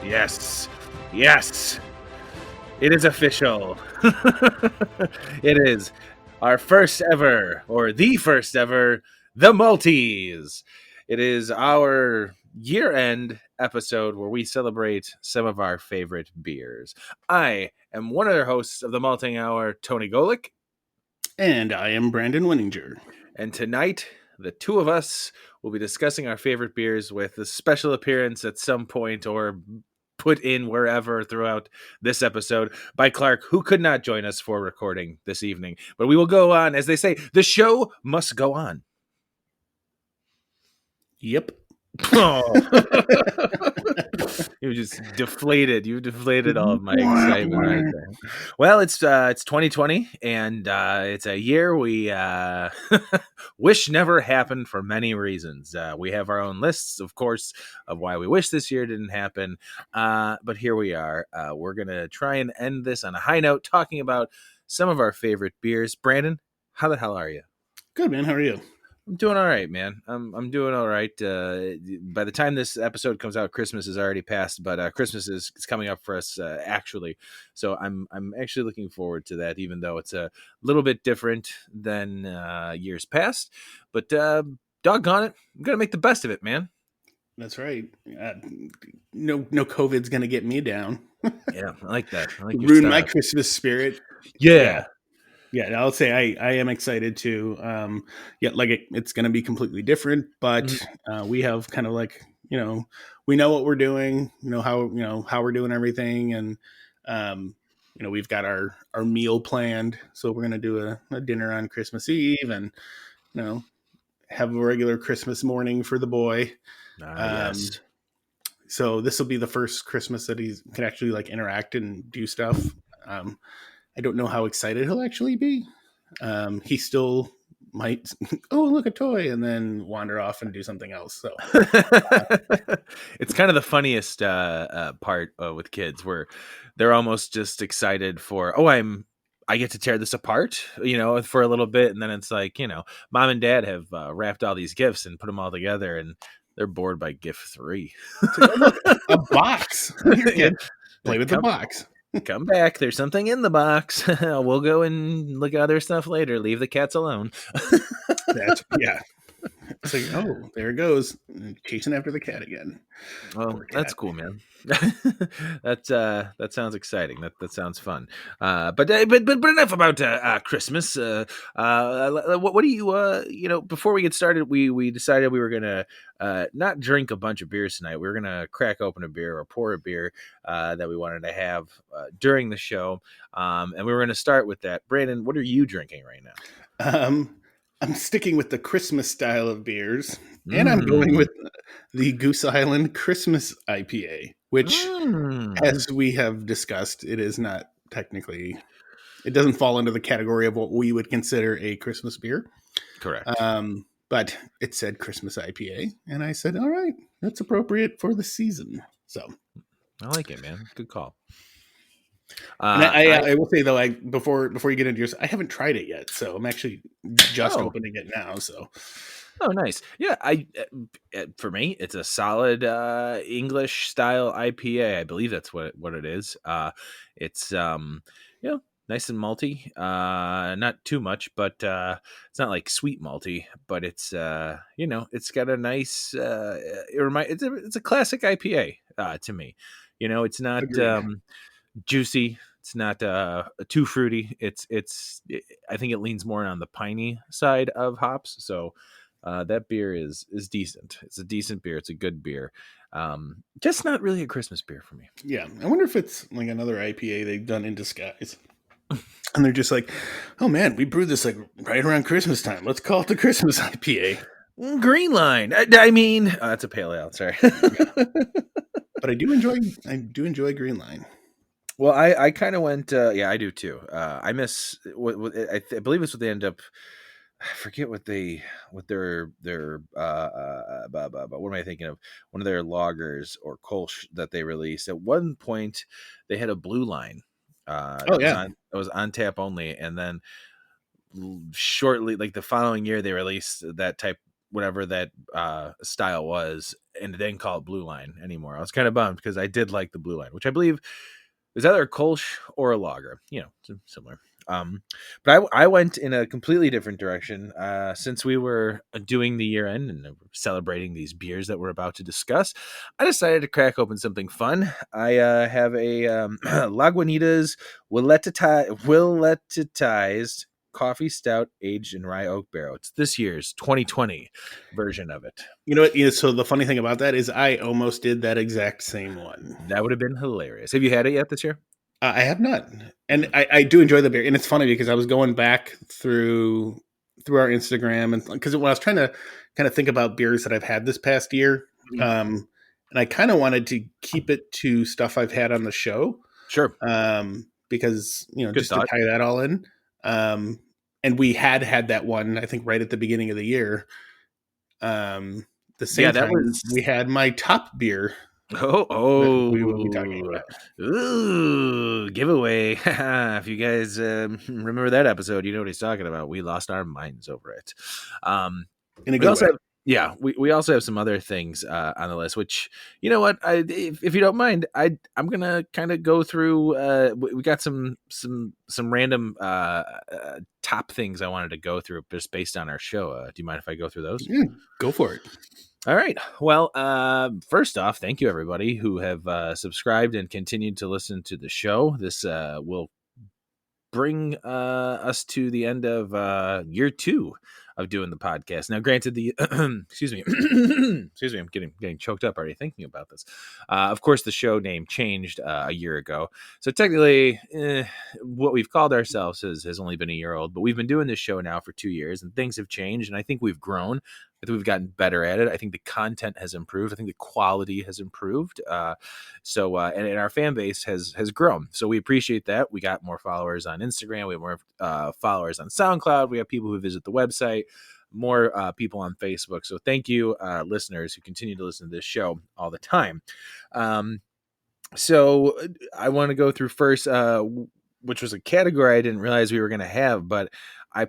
Yes. Yes. It is official. It is our first ever, or the first ever, the Malt-eez. It is our year-end episode where we celebrate some of our favorite beers. I am one of the hosts of the Malting Hour, Tony Golick. And I am Brandon Winninger. And tonight, the two of us will be discussing our favorite beers with a special appearance at some point or put in wherever throughout this episode by Clark, who could not join us for recording this evening. But we will go on. As they say, the show must go on. Yep. Oh. You just deflated. You deflated all of my excitement right there. Well, it's 2020, and it's a year we wish never happened for many reasons. We have our own lists, of course, of why we wish this year didn't happen. But here we are. We're gonna try and end this on a high note, talking about some of our favorite beers. Brandon, how the hell are you? Good, man. How are you? I'm doing all right, man. I'm doing all right. By the time this episode comes out, Christmas is already passed, but Christmas is coming up for us actually. So I'm actually looking forward to that, even though it's a little bit different than years past. But doggone it, I'm gonna make the best of it, man. That's right. No COVID's gonna get me down. Yeah, I like that. I like your ruin style. my Christmas spirit. Yeah. Yeah, I'll say I am excited too. It's going to be completely different, but we have kind of like, we know what we're doing, how we're doing everything. And, we've got our meal planned. So we're going to do a dinner on Christmas Eve and, have a regular Christmas morning for the boy. Yes. So this will be the first Christmas that he can actually like interact and do stuff. I don't know how excited he'll actually be. He still might, look, a toy, and then wander off and do something else. So it's kind of the funniest part with kids, where they're almost just excited for, I get to tear this apart, for a little bit, and then it's like, mom and dad have wrapped all these gifts and put them all together, and they're bored by gift 3. A box. Yeah. Play with the box. Come back. There's something in the box. We'll go and look at other stuff later. Leave the cats alone. Yeah. It's like, there it goes. Chasing after the cat again. Well, that's cool, man. That sounds exciting. That sounds fun. But enough about Christmas. What do you before we get started, we decided we were gonna not drink a bunch of beers tonight. We were gonna crack open a beer or pour a beer that we wanted to have during the show, and we were gonna start with that. Brandon, what are you drinking right now? I'm sticking with the Christmas style of beers, and I'm going with the Goose Island Christmas IPA, which, as we have discussed, it is not technically, it doesn't fall into the category of what we would consider a Christmas beer. Correct. But it said Christmas IPA, and I said, all right, that's appropriate for the season. So I like it, man. Good call. I will say though, before you get into yours, I haven't tried it yet, so I'm actually just opening it now. So, nice. Yeah, for me, it's a solid English style IPA. I believe that's what it is. It's nice and malty. Not too much, but it's not like sweet malty. But it's it's got a nice. It's a classic IPA to me. It's not. Juicy. It's not too fruity. I think it leans more on the piney side of hops. So that beer is decent. It's a decent beer. It's a good beer. Just not really a Christmas beer for me. Yeah, I wonder if it's like another IPA they've done in disguise, and they're just like, "Oh man, we brewed this like right around Christmas time. Let's call it the Christmas IPA." Green Line. I mean, that's a pale ale. Sorry, but I do enjoy Green Line. Well, I kind of went. I do too. I miss. I believe it's what they end up. I forget what their. What am I thinking of? One of their lagers or Kolsch that they released. At one point, they had a blue line. It was on tap only, and then shortly, like the following year, they released that type whatever that style was, and then call it Blue Line anymore. I was kind of bummed because I did like the Blue Line, which I believe is either a Kolsch or a lager. Similar. But I went in a completely different direction since we were doing the year end and celebrating these beers that we're about to discuss. I decided to crack open something fun. I have a Lagunitas Willetized coffee stout aged in rye oak barrel. It's this year's 2020 version of it. You know what? So the funny thing about that is I almost did that exact same one. That would have been hilarious. Have you had it yet this year? I have not, and Mm. I do enjoy the beer. And it's funny because I was going back through our Instagram, and because when I was trying to kind of think about beers that I've had this past year, Mhm. and I kind of wanted to keep it to stuff I've had on the show, Sure. because Good just to thought. tie that all in. And we had that one I think right at the beginning of the year. The Yeah, same that time was we had my top beer oh that we will be talking oh about. ooh giveaway. If you guys remember that episode, you know what he's talking about. We lost our minds over it. Um, In a we good also way. have we also have some other things on the list, which you know what, if you don't mind, I'm gonna kind of go through. We got some random top things I wanted to go through just based on our show. Do you mind if I go through those? Yeah, go for it. All right. Well, first off, thank you everybody who have subscribed and continued to listen to the show. This will bring us to the end of year 2 of doing the podcast. Now, granted, the excuse me, excuse me, I'm getting choked up already thinking about this. Of course, the show name changed a year ago, so technically, what we've called ourselves has only been a year old. But we've been doing this show now for 2 years, and things have changed, and I think we've grown. I think we've gotten better at it. I think the content has improved. I think the quality has improved. And our fan base has grown. So we appreciate that. We got more followers on Instagram. We have more followers on SoundCloud. We have people who visit the website, more people on Facebook. So thank you, listeners who continue to listen to this show all the time. So I want to go through first, which was a category I didn't realize we were going to have, but I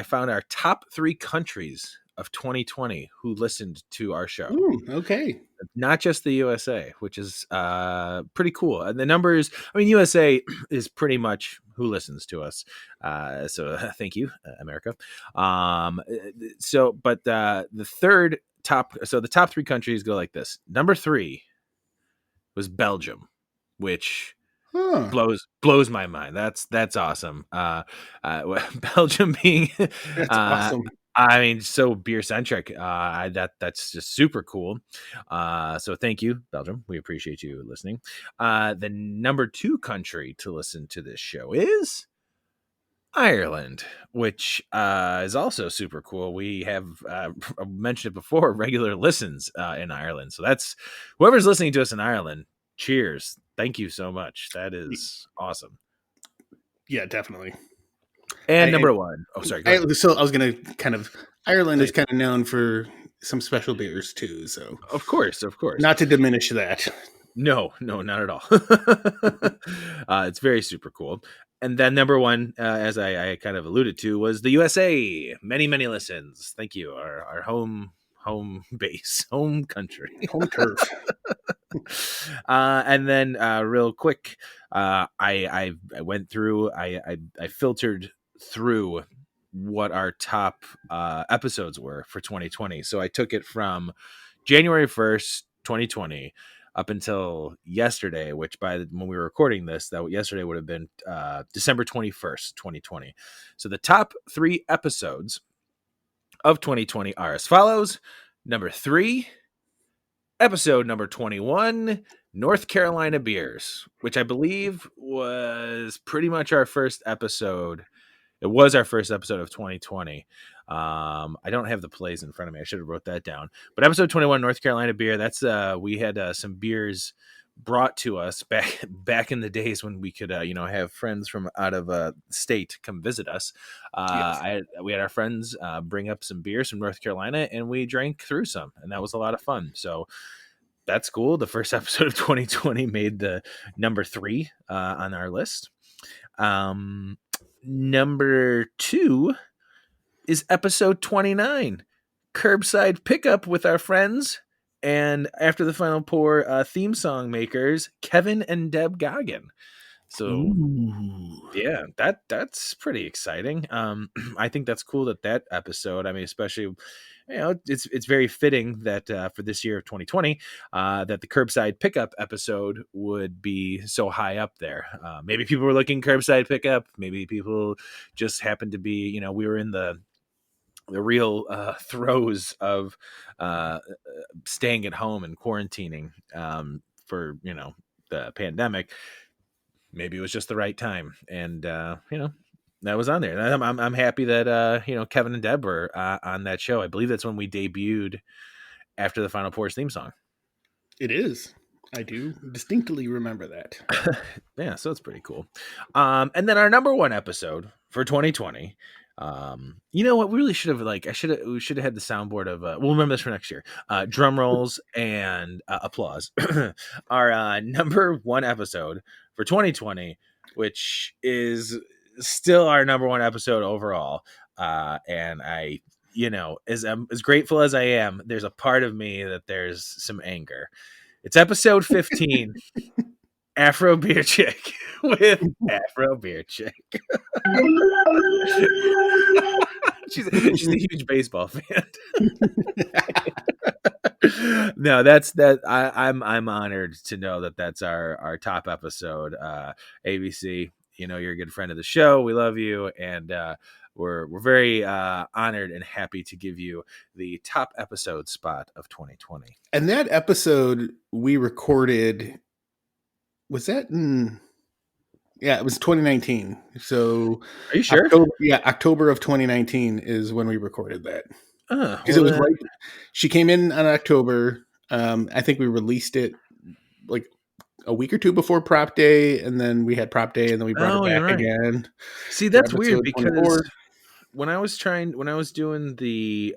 found our top 3 countries of 2020 who listened to our show, Okay. not just the USA, which is pretty cool. And the numbers, I mean, USA is pretty much who listens to us. So thank you, America. But the third top, so the top 3 countries go like this. Number 3 was Belgium, which Huh. blows my mind. That's awesome. Belgium being, That's uh, awesome. I mean, so beer centric. That's just super cool. So thank you, Belgium. We appreciate you listening. The number 2 country to listen to this show is Ireland, which is also super cool. We have mentioned it before, regular listens in Ireland. So that's whoever's listening to us in Ireland. Cheers. Thank you so much. That is awesome. Yeah, definitely. And I, number 1. Oh, sorry. Go ahead. so I was gonna kind of Ireland is Please. kind of known for some special beers too. So Of course. Of course. not to diminish that. No, not at all. It's very super cool. And then number 1, as I kind of alluded to, was the USA. Many, many listens. Thank you. Our home base, home country. Home turf. And then real quick, I went through, I filtered through what our top episodes were for 2020. So I took it from January 1st, 2020 up until yesterday, which when we were recording this, that yesterday would have been December 21st, 2020. So the top 3 episodes of 2020 are as follows. Number 3, episode number 21, North Carolina beers, which I believe was pretty much our first episode. It was our first episode of 2020. I don't have the plays in front of me. I should have wrote that down. But episode 21, North Carolina beer. That's we had some beers brought to us back in the days when we could have friends from out of state come visit us. Yes. We had our friends bring up some beers from North Carolina, and we drank through some, and that was a lot of fun. So that's cool. The first episode of 2020 made the number 3 on our list. Number 2 is episode 29, curbside pickup with our friends and After the Final Pour theme song makers Kevin and Deb Goggin. So Ooh. yeah, that's pretty exciting. I think that's cool that episode. I mean, especially, it's very fitting that for this year of 2020, that the curbside pickup episode would be so high up there. Maybe people were looking curbside pickup. Maybe people just happened to be, we were in the real throes of staying at home and quarantining for the pandemic. Maybe it was just the right time, and that was on there. I'm happy that Kevin and Deb were on that show. I believe that's when we debuted After the Final Pour's theme song. It is. I do distinctly remember that. Yeah, so it's pretty cool. And then our number one episode for 2020. You know what? We really should have we should have had the soundboard of we'll remember this for next year. Drum rolls and applause. Our number one episode for 2020, which is still our number one episode overall. And I, as grateful as I am, there's a part of me that there's some anger. It's episode 15, Afro Beer Chick with Afro Beer Chick. she's a huge baseball fan. No, that's that. I'm honored to know that that's our top episode. ABC, you're a good friend of the show. We love you, and we're very honored and happy to give you the top episode spot of 2020. And that episode we recorded, was that in, yeah, it was 2019. So Are you sure? October of 2019 is when we recorded that. Because Well, it was right. She came in on October. I think we released it like a week or two before Prop Day, and then we had Prop Day, and then we brought it back again. See, that's weird because when I was doing the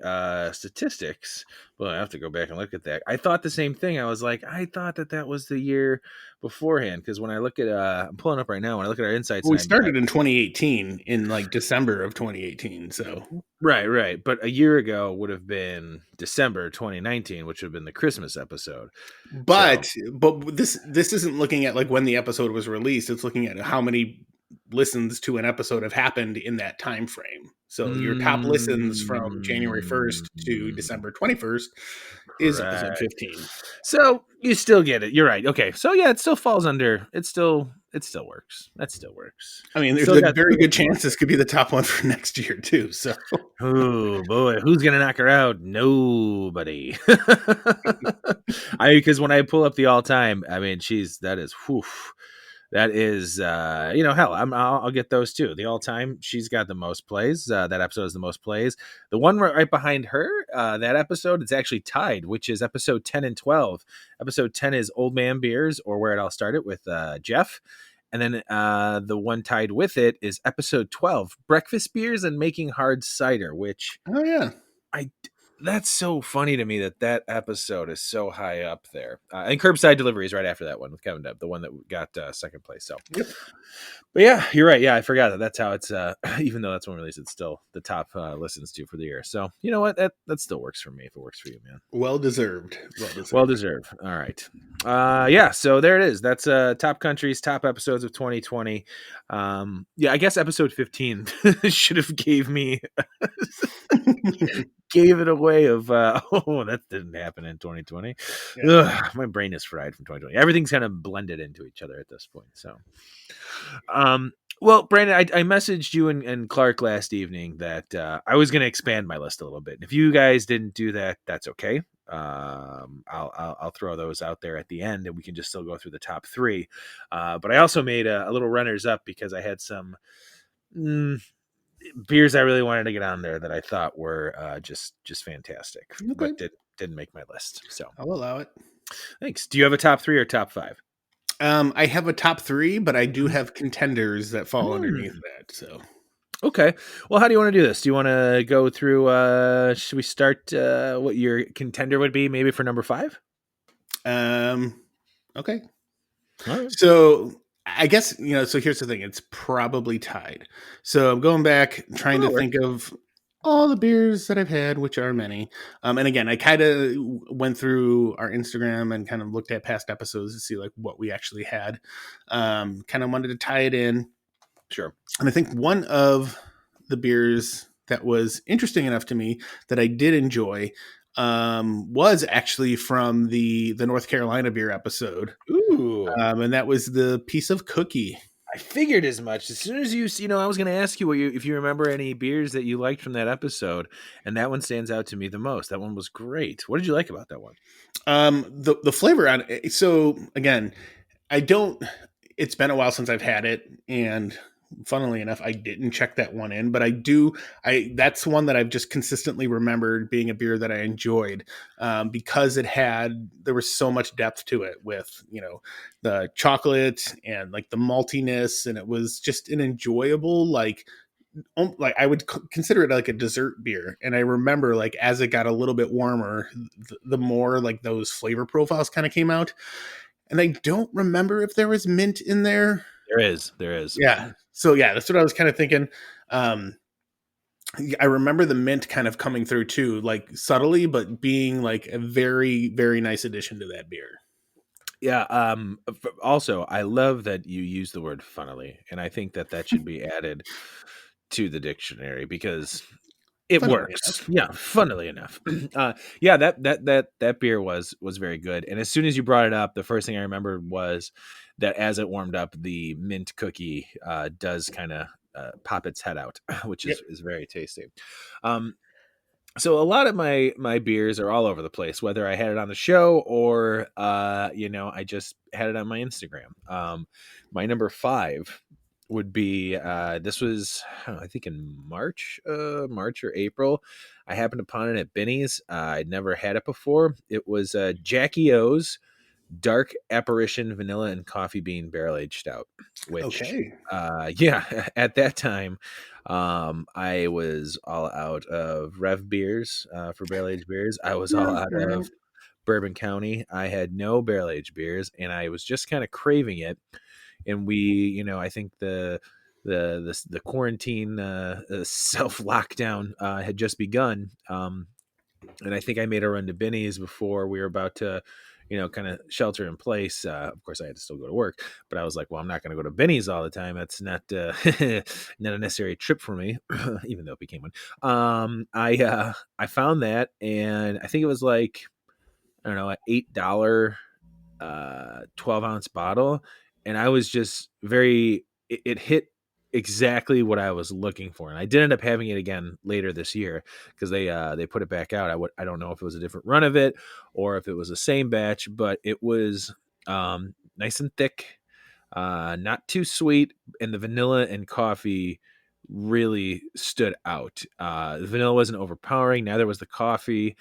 statistics, well, I have to go back and look at that. I thought the same thing. I was like, I thought that was the year beforehand, because when I look at I'm pulling up right now, when I look at our insights, we started in 2018, in like December of 2018. So right, but a year ago would have been December 2019, which would have been the Christmas episode. But this isn't looking at like when the episode was released. It's looking at how many listens to an episode have happened in that time frame. So your top listens from January 1st to December 21st is episode 15. So you still get it. You're right. Okay. So yeah, it still falls under. It still works. That still works. I mean, there's a very good chance this could be the top one for next year too. So, oh boy, who's gonna knock her out? Nobody. Because when I pull up the all time, I mean, that is hell, I'll get those too. The all time, she's got the most plays. That episode is the most plays. The one right behind her, that episode, it's actually tied, which is episode 10 and 12. Episode 10 is Old Man Beers, or Where It All Started, with Jeff. And then the one tied with it is episode 12, Breakfast Beers and Making Hard Cider, which that's so funny to me that episode is so high up there. And Curbside Delivery is right after that one with Kevin Deb, the one that got second place. So, yep. But yeah, you're right. Yeah, I forgot that. That's how it's. Even though that's one release, it's still the top listens to for the year. So you know what? That still works for me. If it works for you, man. Well deserved. Well deserved. All right. Yeah. So there it is. That's top countries, top episodes of 2020. Yeah, I guess episode 15 should have gave it away of that didn't happen in 2020. Yeah. Ugh, my brain is fried from 2020. Everything's kind of blended into each other at this point. So well, Brandon, I messaged you and Clark last evening that I was going to expand my list a little bit. If you guys didn't do that, that's okay. I'll throw those out there at the end, and we can just still go through the top three. But I also made a little runners up because I had some beers I really wanted to get on there that I thought were just fantastic, but didn't make my list. So I'll allow it. Thanks. Do you have a top three or top five? I have a top three, but I do have contenders that fall underneath that. So, okay. Well, how do you want to do this? Do you want to go through? Should we start? What your contender would be, maybe for number five? Okay. All right. So I guess so. Here's the thing: it's probably tied. So I'm going back, trying to think of all the beers that I've had, which are many. And again, I kind of went through our Instagram and kind of looked at past episodes to see like what we actually had. Kind of wanted to tie it in. Sure. And I think one of the beers that was interesting enough to me that I did enjoy was actually from the North Carolina beer episode. Ooh. And that was the piece of cookie. I figured as much. As soon as I was going to ask you if you remember any beers that you liked from that episode, and that one stands out to me the most. That one was great. What did you like about that one? The flavor on it. So again, I don't. It's been a while since I've had it, and funnily enough, I didn't check that one in, but I do. That's one that I've just consistently remembered being a beer that I enjoyed because there was so much depth to it with the chocolate and like the maltiness, and it was just an enjoyable like I would consider it like a dessert beer. And I remember like as it got a little bit warmer, the more like those flavor profiles kind of came out. And I don't remember if there was mint in there. There is. Yeah. So yeah, that's what I was kind of thinking. I remember the mint kind of coming through too, like subtly, but being like a very, very nice addition to that beer. Yeah. Also, I love that you use the word funnily, and I think that should be added to the dictionary because it Funnily works. enough. Yeah, funnily enough. Yeah, that beer was very good. And as soon as you brought it up, the first thing I remembered was that as it warmed up, the mint cookie does kind of pop its head out, which Yep. is very tasty. Um, so a lot of my beers are all over the place, whether I had it on the show or I just had it on my Instagram. My number 5 would be this was I don't know, I think in March or April. I happened upon it at Benny's. I'd never had it before. It was Jackie O's Dark Apparition Vanilla and Coffee Bean Barrel Aged Stout, which Okay. yeah, at that time I was all out of Rev beers for barrel aged beers. I was all out of Bourbon County. I had no barrel aged beers, and I was just kind of craving it. And I think the quarantine self lockdown had just begun. And I think I made a run to Benny's before we were about to, kind of shelter in place. Of course, I had to still go to work, but I was like, well, I'm not going to go to Benny's all the time. That's not not a necessary trip for me, even though it became one. I found that, and I think it was like I don't know, an $8 12-ounce bottle, and I was just it hit exactly what I was looking for. And I did end up having it again later this year because they put it back out. I don't know if it was a different run of it or if it was the same batch, but it was nice and thick, not too sweet, and the vanilla and coffee really stood out. The vanilla wasn't overpowering, neither was the coffee.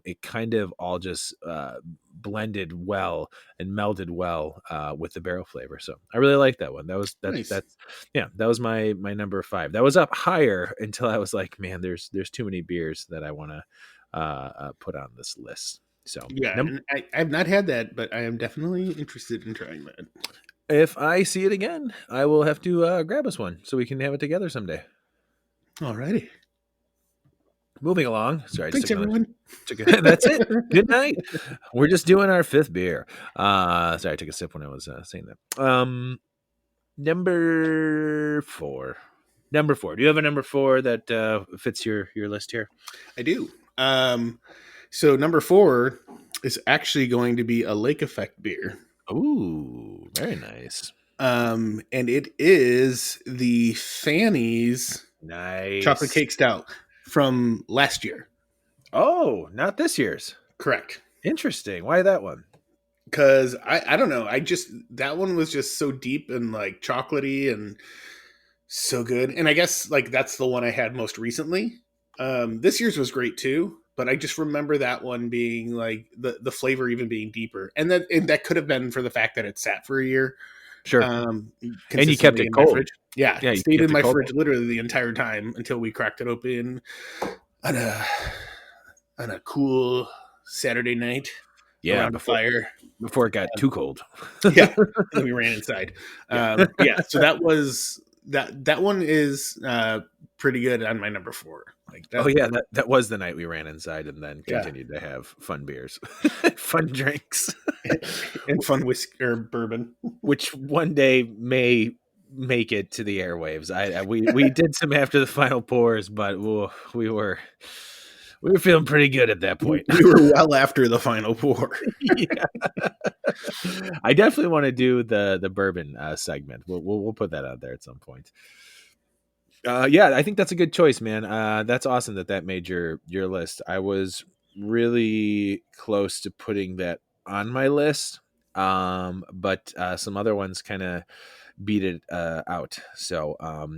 It kind of all just blended well and melded well with the barrel flavor. So I really like that one. Nice. That was my number 5. That was up higher until I was like, man, there's too many beers that I want to put on this list. So Yeah, and I've not had that, but I am definitely interested in trying that. if I see it again, I will have to grab us one so we can have it together someday. Alrighty. Moving along. Sorry, I just Thanks, everyone. that's it. Good night. We're just doing our 5th beer. Sorry, I took a sip when I was saying that. Number 4. Number 4. Do you have a number 4 that fits your list here? I do. So number 4 is actually going to be a Lake Effect beer. Ooh, very nice. And it is the Fanny's Nice. chocolate cake stout from last year. Oh, not this year's. Correct. Interesting. Why that one? Because I don't know. That one was just so deep and like chocolatey and so good. And I guess like that's the one I had most recently. This year's was great too, but I just remember that one being like the flavor even being deeper. And that could have been for the fact that it sat for a year. Sure. And you kept Consistently it in my cold. fridge. Yeah, Yeah, it you stayed kept in it my cold. fridge literally the entire time until we cracked it open on a cool Saturday night Yeah, around a fire. before it got too cold. Yeah, and we ran inside. Yeah. Yeah, so that was that one is pretty good on my number 4. Like Oh that. yeah, that was the night we ran inside and then Yeah. continued to have fun beers, fun drinks, And fun whiskey or bourbon. which one day may make it to the airwaves. We did some after the final pours, but ooh, we were feeling pretty good at that point. We were well after the final pour. Yeah. I definitely want to do the bourbon segment. We'll put that out there at some point. Yeah, I think that's a good choice, man. That's awesome that made your list. I was really close to putting that on my list, but some other ones kind of beat it out. So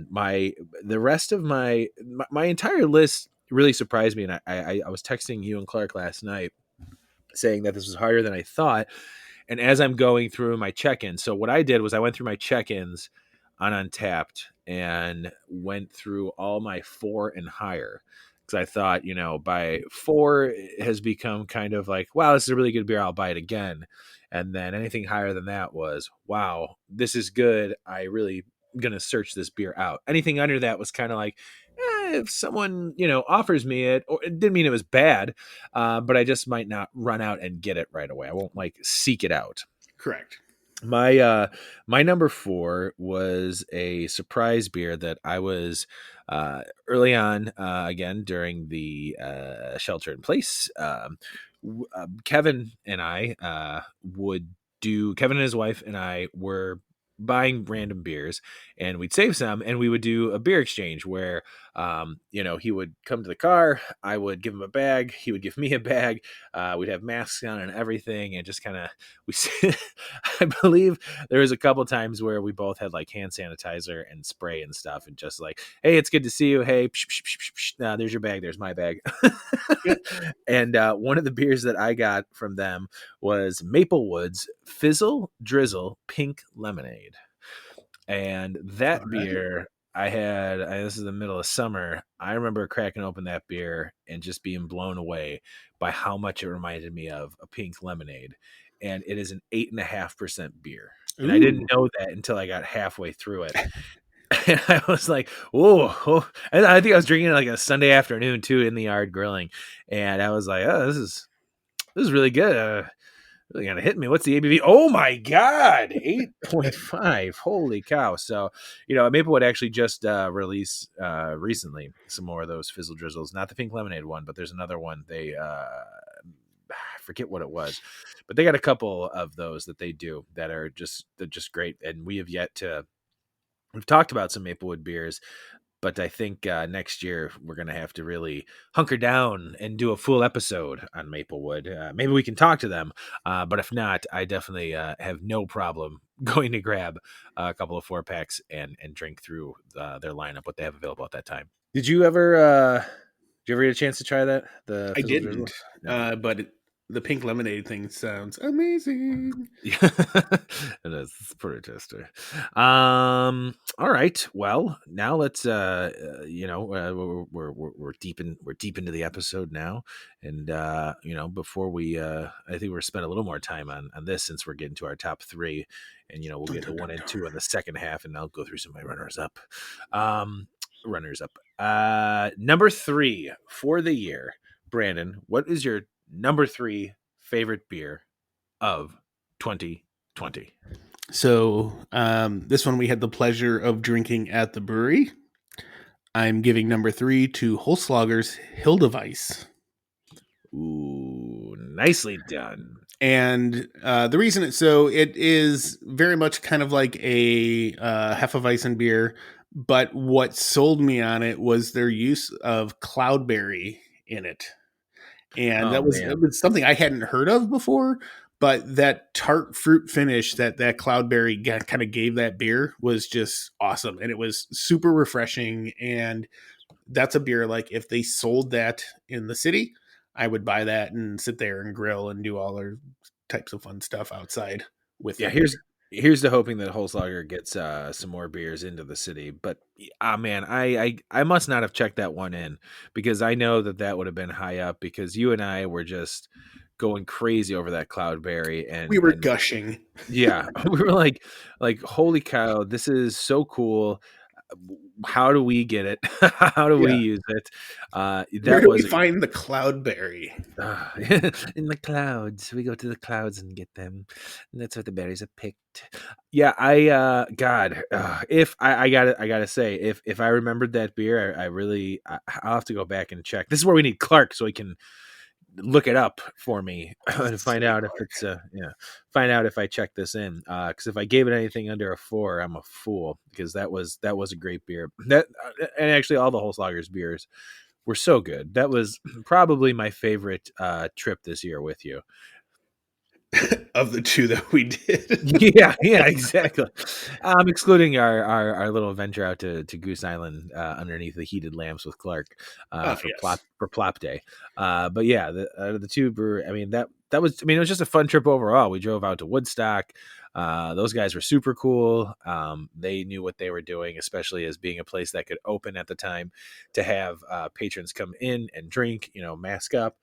my the rest of my entire list really surprised me, and I was texting you and Clark last night saying that this was harder than I thought. And as I'm going through my check-ins, so what I did was I went through my check-ins on Untappd and went through all my 4 and higher because I thought, by 4 it has become kind of like, wow, this is a really good beer. I'll buy it again. And then anything higher than that was, wow, this is good. I really gonna search this beer out. Anything under that was kind of like, if someone offers me it, or it didn't mean it was bad, but I just might not run out and get it right away. I won't like seek it out. Correct. My number 4 was a surprise beer that I was early on, again during the shelter in place. Kevin and I would do. Kevin and his wife and I were buying random beers, and we'd save some, and we would do a beer exchange where he would come to the car, I would give him a bag, he would give me a bag, we'd have masks on and everything, and just kind of we I believe there was a couple times where we both had like hand sanitizer and spray and stuff, and just like, hey, it's good to see you, hey, psh, psh, psh, psh, psh. There's your bag, there's my bag. And one of the beers that I got from them was Maplewood's Fizzle Drizzle Pink Lemonade. And All that right. beer this is the middle of summer. I remember cracking open that beer and just being blown away by how much it reminded me of a pink lemonade. And it is an 8.5% beer. And I didn't Ooh. know that until I got halfway through it. And I was like, whoa. And I think I was drinking it like a Sunday afternoon too in the yard grilling. And I was like, oh, this is really good. Really gonna hit me. What's the ABV? Oh my god, 8.5. Holy cow! So, Maplewood actually just released recently some more of those fizzle drizzles. Not the pink lemonade one, but there's another one. They I forget what it was, but they got a couple of those that they do that are just great. And we have yet to. We've talked about some Maplewood beers, but I think next year we're going to have to really hunker down and do a full episode on Maplewood. Maybe we can talk to them, but if not, I definitely have no problem going to grab a couple of 4-packs and drink through their lineup, what they have available at that time. Did you ever get a chance to try that? The I Fizzle Drizzle? didn't. No. But the pink lemonade thing sounds amazing. Yeah, it is. It's pretty tasty. All right. Well, now let's. We're deep into the episode now, and before we, I think we're spend a little more time on this since we're getting to our top 3, and we'll Dun, get to dun, 1 dun, and dun. 2 in the second half, and I'll go through some of my runners up. Number 3 for the year, Brandon. What is your number 3 favorite beer of 2020? So this one we had the pleasure of drinking at the brewery. I'm giving number 3 to Holslager's Hildeweisse. Ooh, nicely done. And the reason it is very much kind of like a Hefeweizen beer, but what sold me on it was their use of cloudberry in it. And Oh that man. was something I hadn't heard of before, but that tart fruit finish that cloudberry kind of gave that beer was just awesome, and it was super refreshing. And that's a beer like if they sold that in the city, I would buy that and sit there and grill and do all our types of fun stuff outside with Yeah, that beer. here's to hoping that Holzlager gets some more beers into the city. But man, I must not have checked that one in because I know that would have been high up because you and I were just going crazy over that cloudberry We were and gushing. yeah, we were like holy cow, this is so cool. how do we get it? How do we Yeah. use it? Where That do we was find the cloudberry? uh, in the clouds. We go to the clouds and get them. And that's what the berries are picked. Yeah, God, if I gotta say, if I remembered that beer, I really, I'll have to go back and check. This is where we need Clark so he can look it up for me to find Silly out if it's Clark. find out if I check this in. Because if I gave it anything under a 4, I'm a fool. Because that was a great beer. That and actually all the Holzlager's beers were so good. That was probably my favorite trip this year with you. Of the two that we did. Yeah, yeah, exactly. Excluding our little venture out to Goose Island underneath the heated lamps with Clark Oh, yes. for Plop Day. But yeah, the two brew. I mean that was. I mean it was just a fun trip overall. We drove out to Woodstock. Those guys were super cool. They knew what they were doing, especially as being a place that could open at the time to have patrons come in and drink. You know, mask up,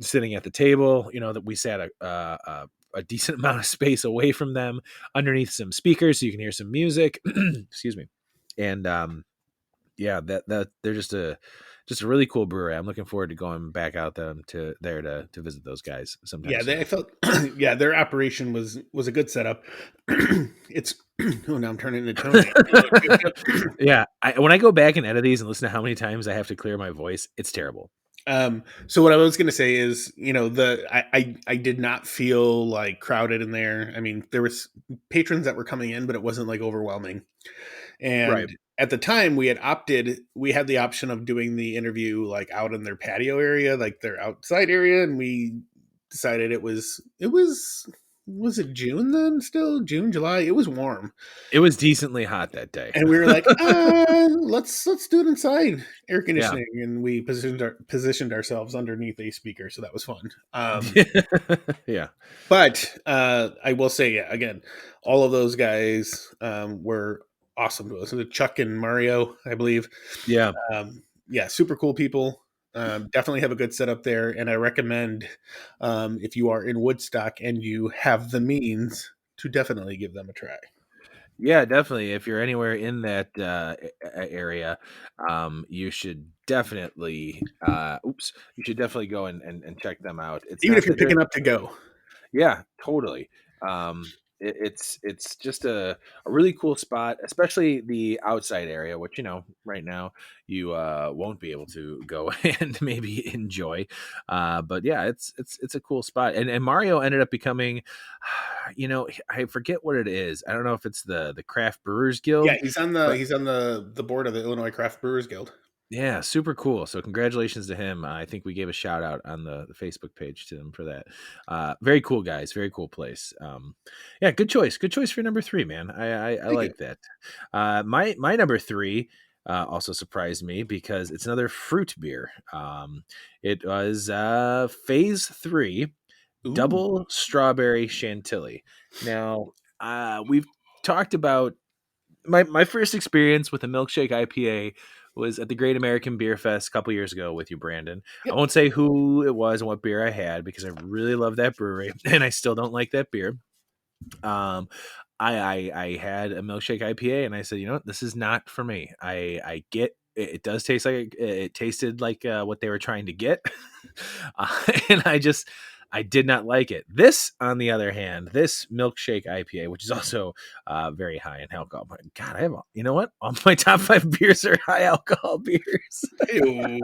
sitting at the table. You know that we sat a decent amount of space away from them underneath some speakers so you can hear some music. Excuse me. And yeah, that they're just a really cool brewery. I'm looking forward to going back out them to there to visit those guys sometime Yeah, I soon. felt yeah, their operation was a good setup. It's oh now I'm turning into Tony. Yeah, when I go back and edit these and listen to how many times I have to clear my voice, it's terrible. So what I was going to say is, I did not feel like crowded in there. I mean, there was patrons that were coming in, but it wasn't like overwhelming. Right. And at the time, we had the option of doing the interview like out in their patio area, like their outside area, and we decided was it June then? Still June, July. It was warm, It was decently hot that day. and we were like, let's do it inside, air Yeah. conditioning, and we positioned ourselves underneath a speaker, so that was fun. Yeah. But I will say, yeah, again, all of those guys were awesome to us. So Chuck and Mario, I believe, Yeah. yeah, super cool people. Definitely have a good setup there, and I recommend if you are in Woodstock and you have the means to definitely give them a try. Yeah, definitely. If you're anywhere in that area, you should definitely, you should definitely go and check them out. It's Even if not you're that they're, picking up to go. yeah, totally. It's just a really cool spot, especially the outside area, which right now you won't be able to go and maybe enjoy. But yeah, it's a cool spot, and Mario ended up becoming, I forget what it is. I don't know if it's the Craft Brewers Yeah, Guild, but he's on the board of the Illinois Craft Brewers Guild. yeah, super cool. So congratulations to him. I think we gave a shout out on the Facebook page to him for that. Very cool guys. Very cool place. Yeah, good choice. Good choice for number 3, man. I Thank you. like that. My number 3 also surprised me because it's another fruit beer. It was Phase 3 Ooh, Double Strawberry Chantilly. Now, we've talked about my first experience with a milkshake IPA was at the Great American Beer Fest a couple years ago with you, Brandon. I yep. won't say who it was and what beer I had because I really love that brewery and I still don't like that beer. Um, I had a milkshake IPA and I said, you know what, this is not for me. I get it, it does taste like it tasted like what they were trying to get, and I did not like it. This, on the other hand, this milkshake IPA, which is also very high in alcohol. But God, you know what? All my top 5 beers are high alcohol beers. Ew.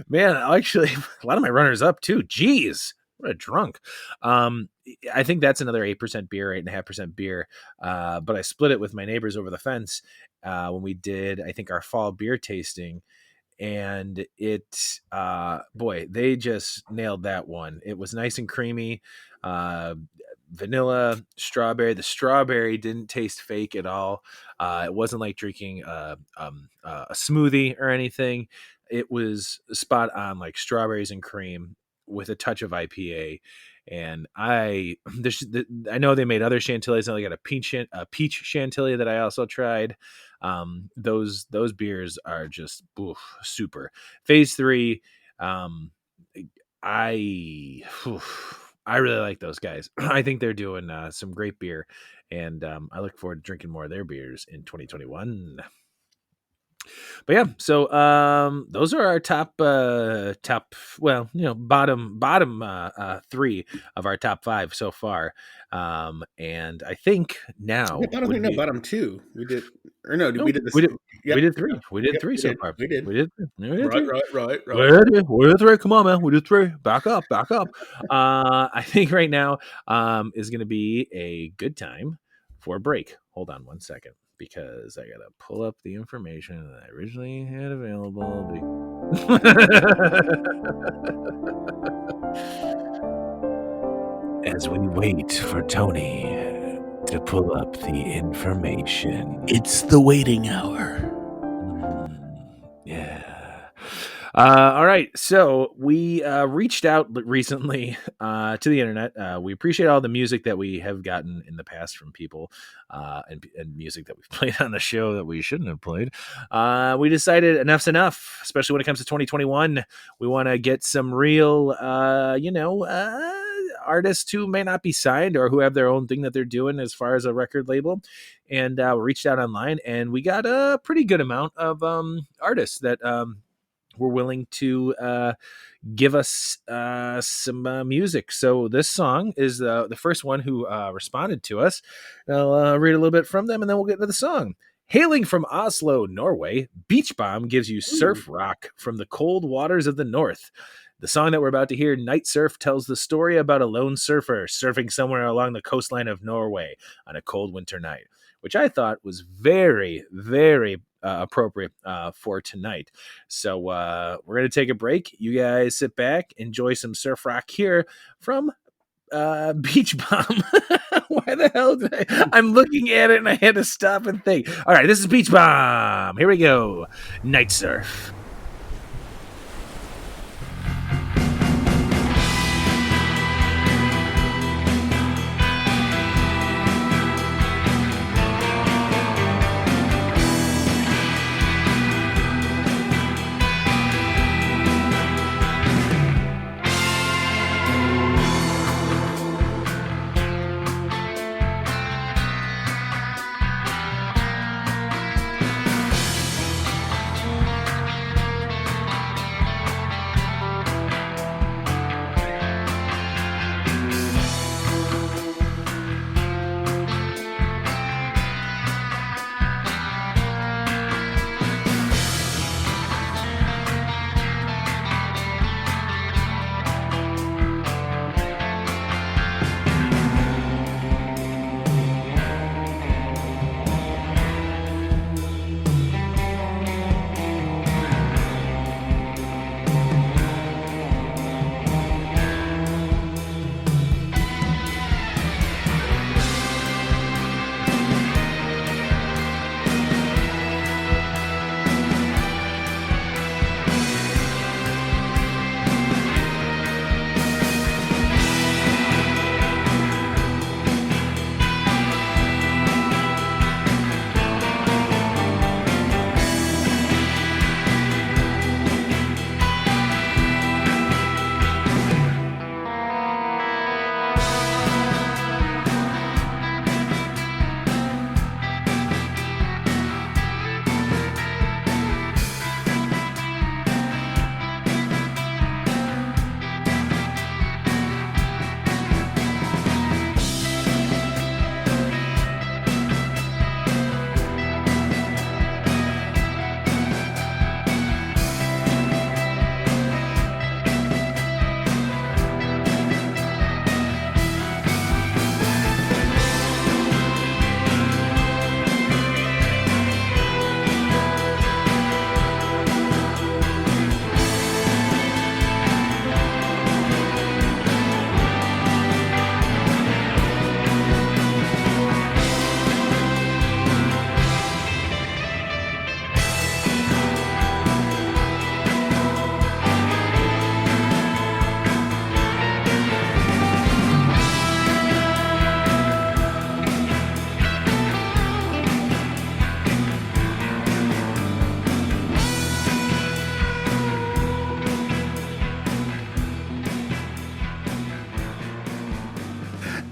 Man, actually, a lot of my runners up too. Jeez, what a drunk. I think that's another 8% beer, 8.5% beer. But I split it with my neighbors over the fence when we did, I think, our fall beer tasting. And boy, they just nailed that one. It was nice and creamy. Uh, Vanilla, strawberry. The strawberry didn't taste fake at all. It wasn't like drinking a smoothie or anything. It was spot on, like strawberries and cream with a touch of IPA. And I know they made other chantillies. They got a peach chantilly that I also tried. Those beers are just super. Phase 3, um, I I really like those guys. I think they're doing some great beer, and I look forward to drinking more of their beers in 2021. But yeah, so those are our top, well, bottom three of our top five so far. And I think Yeah, now bottom three, would no, be bottom two. We did, or no, no, we did we this. did Yep, we did three. We did yep, three we so did, far. we did. We did Right, three. right, right, We right. did, we did three. Come on, man. We did three. Back up, back up. I think right now is gonna be a good time for a break. Hold on one second because I gotta pull up the information that I originally had available. As we wait for Tony to pull up the information. It's the waiting hour. Yeah. All right. So we reached out recently to the internet. We appreciate all the music that we have gotten in the past from people and music that we've played on the show that we shouldn't have played. We decided enough's enough, especially when it comes to 2021. We want to get some real, artists who may not be signed or who have their own thing that they're doing as far as a record label. And we reached out online and we got a pretty good amount of artists that were willing to give us some music. So this song is the first one who responded to us. I'll read a little bit from them and then we'll get into the song. Hailing from Oslo, Norway, Beach Bomb gives you Ooh. surf rock from the cold waters of the north. The song that we're about to hear, Night Surf, tells the story about a lone surfer surfing somewhere along the coastline of Norway on a cold winter night, which I thought was very, very appropriate for tonight. So we're going to take a break. You guys sit back, enjoy some surf rock here from Beach Bomb. Why the hell did I'm looking at it and I had to stop and think. All right, this is Beach Bomb. Here we go. Night Surf.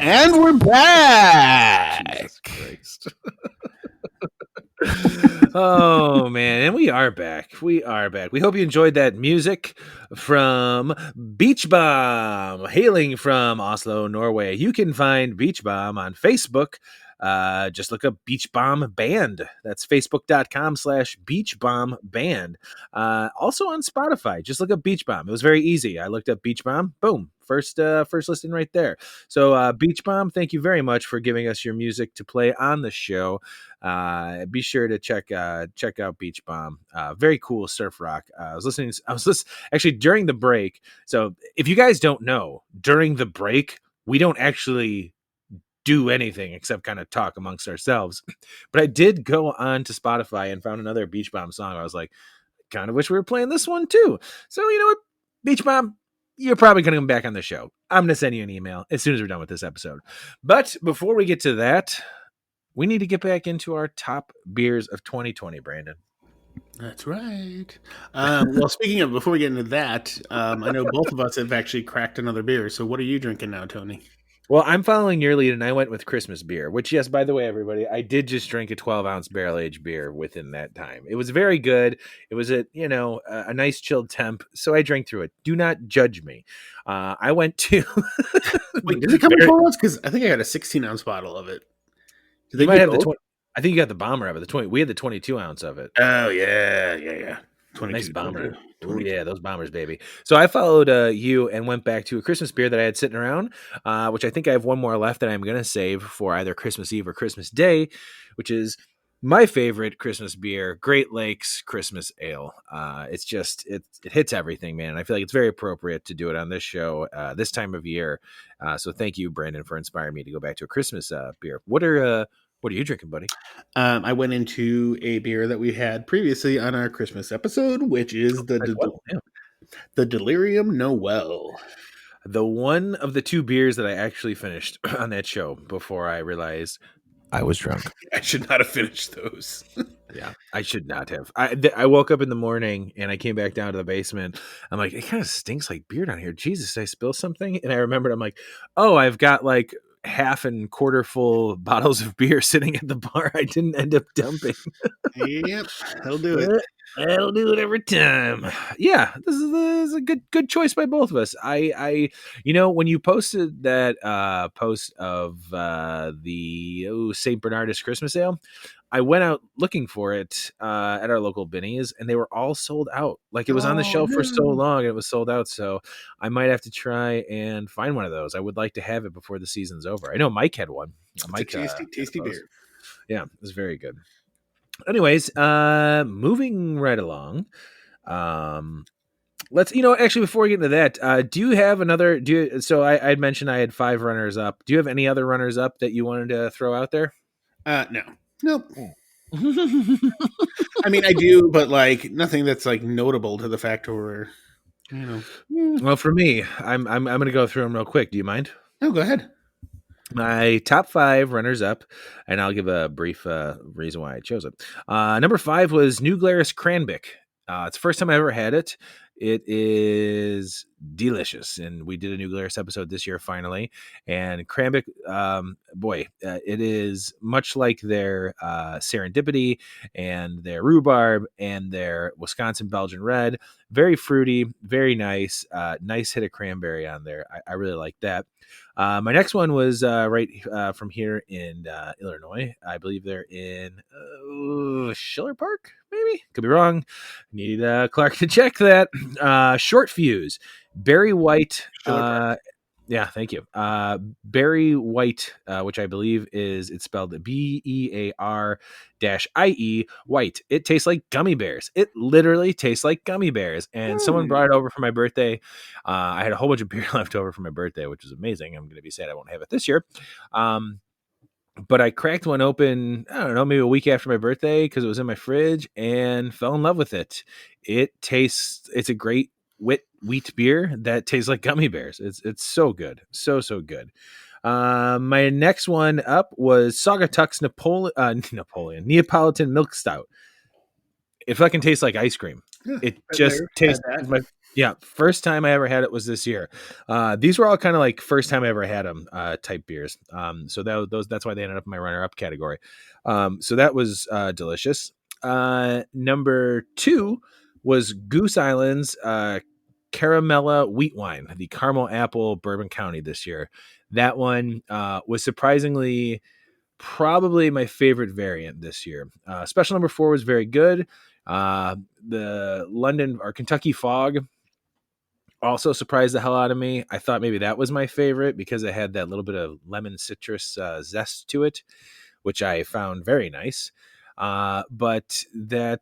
And we're back. Jesus Christ. Oh man, and we are back. We are back. We hope you enjoyed that music from Beach Bomb, hailing from Oslo, Norway. You can find Beach Bomb on Facebook. Just look up Beach Bomb Band. That's facebook.com/Beach Bomb Band. Also on Spotify. Just look up Beach Bomb. It was very easy. I looked up Beach Bomb. Boom. First listen right there. So Beach Bomb, thank you very much for giving us your music to play on the show. Be sure to check out Beach Bomb. Very cool surf rock. I was listening actually during the break. So if you guys don't know, during the break we don't actually do anything except kind of talk amongst ourselves. But I did go on to Spotify and found another Beach Bomb song. I was like, kind of wish we were playing this one too. So you know what, Beach Bomb, you're probably going to come back on the show. I'm going to send you an email as soon as we're done with this episode. But before we get to that, we need to get back into our top beers of 2020, Brandon. That's right. Well, speaking of, before we get into that, I know both of us have actually cracked another beer. So what are you drinking now, Tony? Well, I'm following your lead, and I went with Christmas beer, which, yes, by the way, everybody, I did just drink a 12-ounce barrel-aged beer within that time. It was very good. It was a nice chilled temp, so I drank through it. Do not judge me. I went to... Wait, did it come in 12 ounce? Because I think I got a 16-ounce bottle of it. Did they might have both? I think you got the bomber of it. The 20. We had the 22-ounce of it. Oh yeah. 22, Nice bomber. 22. Oh yeah, those bombers, baby. So I followed you and went back to a Christmas beer that I had sitting around, which I think I have one more left that I'm going to save for either Christmas Eve or Christmas Day, which is my favorite Christmas beer, Great Lakes Christmas Ale. It's just it hits everything, man. I feel like it's very appropriate to do it on this show this time of year. So thank you, Brandon, for inspiring me to go back to a Christmas beer. What are you drinking, buddy? I went into a beer that we had previously on our Christmas episode, which is the Delirium Noel. The one of the two beers that I actually finished on that show before I realized I was drunk. I should not have finished those. Yeah, I should not have. I woke up in the morning and I came back down to the basement. I'm like, it kind of stinks like beer down here. Jesus, did I spill something? And I remembered, I'm like, oh, I've got like half and quarter full bottles of beer sitting at the bar I didn't end up dumping. Yep, that'll do it. I'll do it every time. Yeah, this is a good choice by both of us. I when you posted that post of the St. Bernardus Christmas Ale, I went out looking for it at our local Binny's, and they were all sold out. Like it was on the shelf for so long, and it was sold out. So I might have to try and find one of those. I would like to have it before the season's over. I know Mike had one. Mike, tasty beer. Yeah, it was very good. Anyways, moving right along. Let's actually before we get into that, do you have another? So I'd mentioned I had 5 runners up. Do you have any other runners up that you wanted to throw out there? No, nope. I mean, I do, but like nothing that's like notable to the fact where Well, for me, I'm going to go through them real quick. Do you mind? No, go ahead. My top 5 runners up, and I'll give a brief reason why I chose it. Number 5 was New Glarus Cranbic. It's the first time I ever had it. It is delicious, and we did a New Glarus episode this year finally. And Cranbic, it is much like their Serendipity and their Rhubarb and their Wisconsin Belgian Red. Very fruity, very nice. Nice hit of cranberry on there. I really like that. My next one was from here in Illinois. I believe they're in Schiller Park, maybe. Could be wrong. Need Clark to check that. Short Fuse, Berry White. Yeah, thank you. Berry White, which I believe it's spelled BEAR-IE White. It tastes like gummy bears. It literally tastes like gummy bears. And someone brought it over for my birthday. I had a whole bunch of beer left over for my birthday, which is amazing. I'm going to be sad I won't have it this year. But I cracked one open, I don't know, maybe a week after my birthday because it was in my fridge and fell in love with it. It's a great wheat beer that tastes like gummy bears. It's so good. So good. My next one up was Saugatuck's Neapolitan Milk Stout. It fucking tastes like ice cream. It just tastes first time I ever had it was this year. These were all kind of like first time I ever had them type beers. So that's why they ended up in my runner up category. So that was delicious. Number 2 was Goose Island's Caramella Wheat Wine, the Caramel Apple Bourbon County this year. That one was surprisingly probably my favorite variant this year. Special number 4 was very good. The London or Kentucky Fog also surprised the hell out of me. I thought maybe that was my favorite because it had that little bit of lemon citrus zest to it, which I found very nice. But that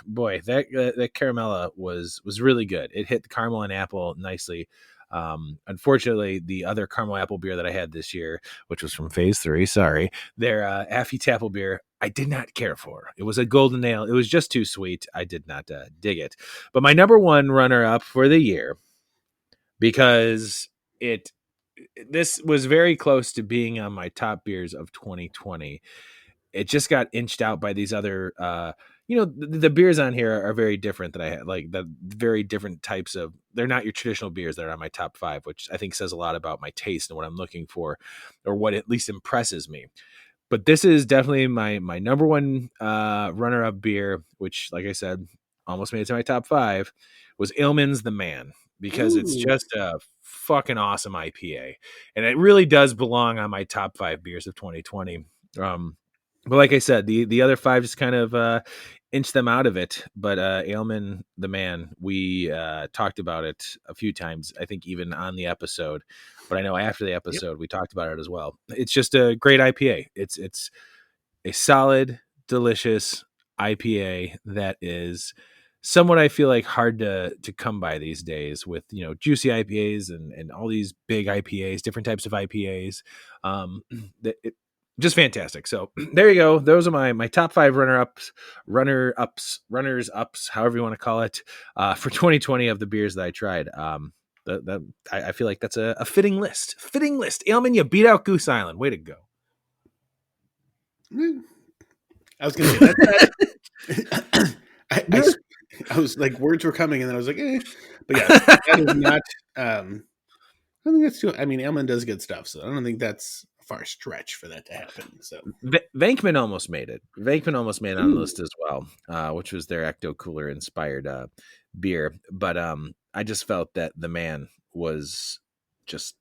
boy, that caramella was really good. It hit the caramel and apple nicely. Unfortunately, the other caramel apple beer that I had this year, which was from Phase 3, sorry, their Affy Tapple beer, I did not care for. It was a golden ale. It was just too sweet. I did not dig it. But my number one runner up for the year, because it this was very close to being on my top beers of 2020. It just got inched out by these other the beers on here are very different that I had, like the very different types of, they're not your traditional beers that are on my top 5, which I think says a lot about my taste and what I'm looking for, or what at least impresses me. But this is definitely my number one runner up beer, which, like I said, almost made it to my top 5, was Ailman's The Man, because it's Ooh. just a fucking awesome IPA, and it really does belong on my top 5 beers of 2020. But like I said, the other 5 just kind of inched them out of it. But Ailman the Man, we talked about it a few times, I think even on the episode. But I know after the Yep. episode we talked about it as well. It's just a great IPA. It's a solid, delicious IPA that is somewhat, I feel like, hard to come by these days with, juicy IPAs and all these big IPAs, different types of IPAs. That it, just fantastic. So there you go. Those are my top 5 runners ups, however you want to call it, for 2020 of the beers that I tried. I feel like that's a fitting list. Fitting list. Ailman, you beat out Goose Island. Way to go. Mm. I was gonna say that. I, I, I was like, words were coming, and then I was like, eh. But yeah, that is not. I don't think that's too. I mean, Elman does good stuff, so I don't think that's a far stretch for that to happen. So, Vankman almost made it. Vankman almost made it on the ooh, list as well, which was their Ecto Cooler inspired beer. But I just felt that the Man was just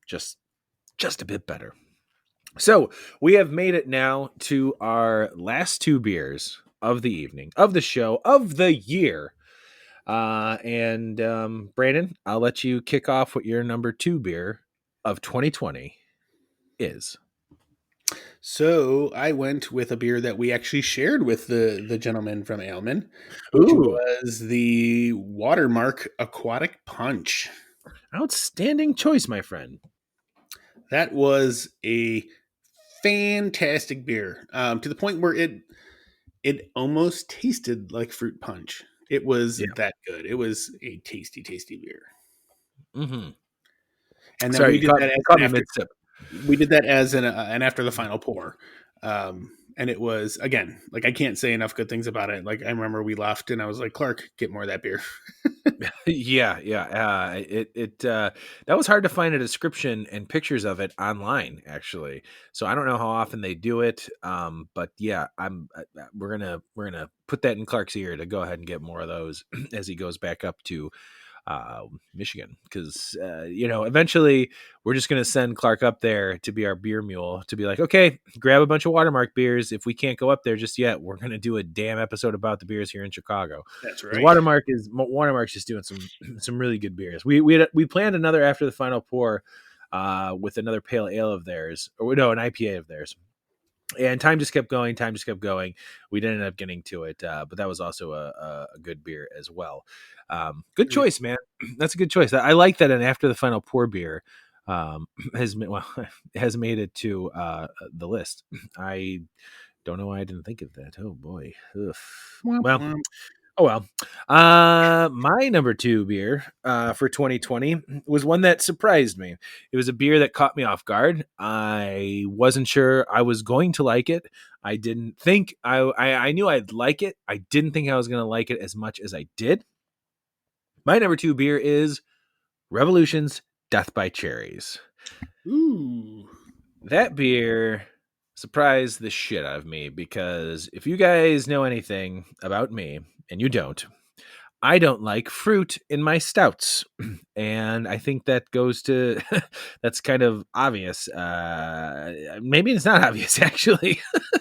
a bit better. So we have made it now to our last 2 beers of the evening, of the show, of the year. And Brandon, I'll let you kick off what your number 2 beer of 2020 is. so I went with a beer that we actually shared with the gentleman from Ailman, which Ooh, was the Watermark Aquatic Punch. outstanding choice, my friend. That was a fantastic beer, to the point where it almost tasted like fruit punch. It was Yeah. that good. It was a tasty, tasty beer. Mm-hmm. And then Sorry, we you did caught, that you as caught an me after. mid sip. We did that as an after the final pour. And it was, again, like, I can't say enough good things about it. Like, I remember we left and I was like, Clark, get more of that beer. Yeah, yeah. That was hard to find a description and pictures of it online, actually. So I don't know how often they do it. But yeah, we're gonna put that in Clark's ear to go ahead and get more of those as he goes back up to Michigan, because eventually we're just going to send Clark up there to be our beer mule, to be like, okay, grab a bunch of Watermark beers. If we can't go up there just yet, we're going to do a damn episode about the beers here in Chicago, That's because right. Watermark's just doing some really good beers. We planned another after the final pour with another pale ale of theirs, or no, an IPA of theirs. And time just kept going. Time just kept going. We didn't end up getting to it, but that was also a good beer as well. Good Yeah. choice, man. That's a good choice. I like that. And after the final pour beer has made it to the list. I don't know why I didn't think of that. Oh boy. Ugh. Womp Well, womp. oh well. My number 2 beer for 2020 was one that surprised me. It was a beer that caught me off guard. I wasn't sure I was going to like it. I didn't think I knew I'd like it. I didn't think I was going to like it as much as I did. My number 2 beer is Revolution's Death by Cherries. Ooh. That beer surprise the shit out of me, because if you guys know anything about me, and you don't, I don't like fruit in my stouts. And I think that goes to that's kind of obvious. Maybe it's not obvious, actually.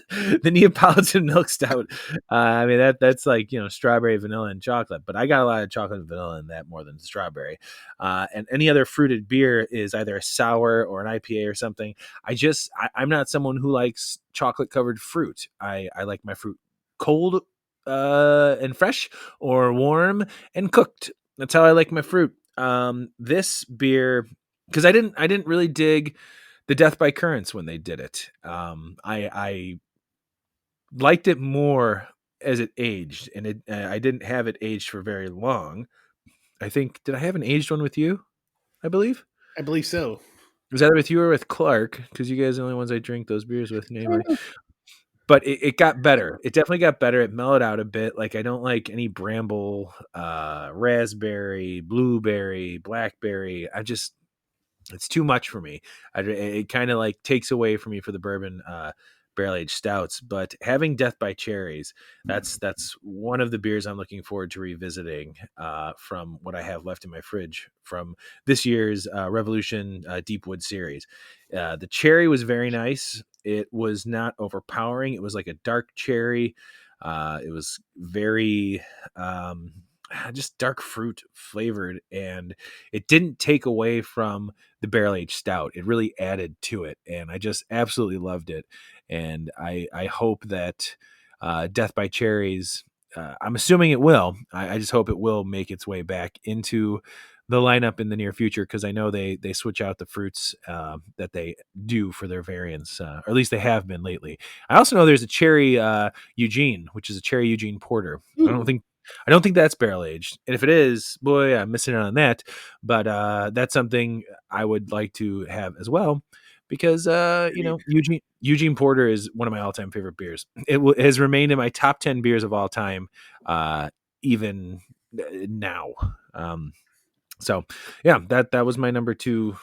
The Neapolitan milk stout. I mean, that's like, strawberry, vanilla, and chocolate, but I got a lot of chocolate and vanilla in that more than strawberry. And any other fruited beer is either a sour or an IPA or something. I'm not someone who likes chocolate covered fruit. I like my fruit cold and fresh, or warm and cooked. That's how I like my fruit. This beer, because I didn't really dig the Death by Currents when they did it. I liked it more as it aged, and I didn't have it aged for very long. I think, did I have an aged one with you? I believe. I believe so. Was that with you or with Clark? Because you guys are the only ones I drink those beers with, namely. But it got better. It definitely got better. It mellowed out a bit. Like, I don't like any bramble, raspberry, blueberry, blackberry. It's too much for me. It kind of like takes away from me for the bourbon barrel aged stouts. But having Death by Cherries, that's one of the beers I'm looking forward to revisiting from what I have left in my fridge from this year's Revolution Deepwood series. The cherry was very nice. It was not overpowering. It was like a dark cherry. It was very just dark fruit flavored, and it didn't take away from the barrel aged stout. It really added to it, and I just absolutely loved it. And I hope that Death by Cherries, I'm assuming it will. I just hope it will make its way back into the lineup in the near future, because I know they switch out the fruits that they do for their variants, or at least they have been lately. I also know there's a cherry Eugene, which is a cherry Eugene porter. I don't think that's barrel aged, and if it is, boy, I'm missing out on that. But that's something I would like to have as well, because Eugene Porter is one of my all time favorite beers. It has remained in my top 10 beers of all time, even now. So yeah, that was my number two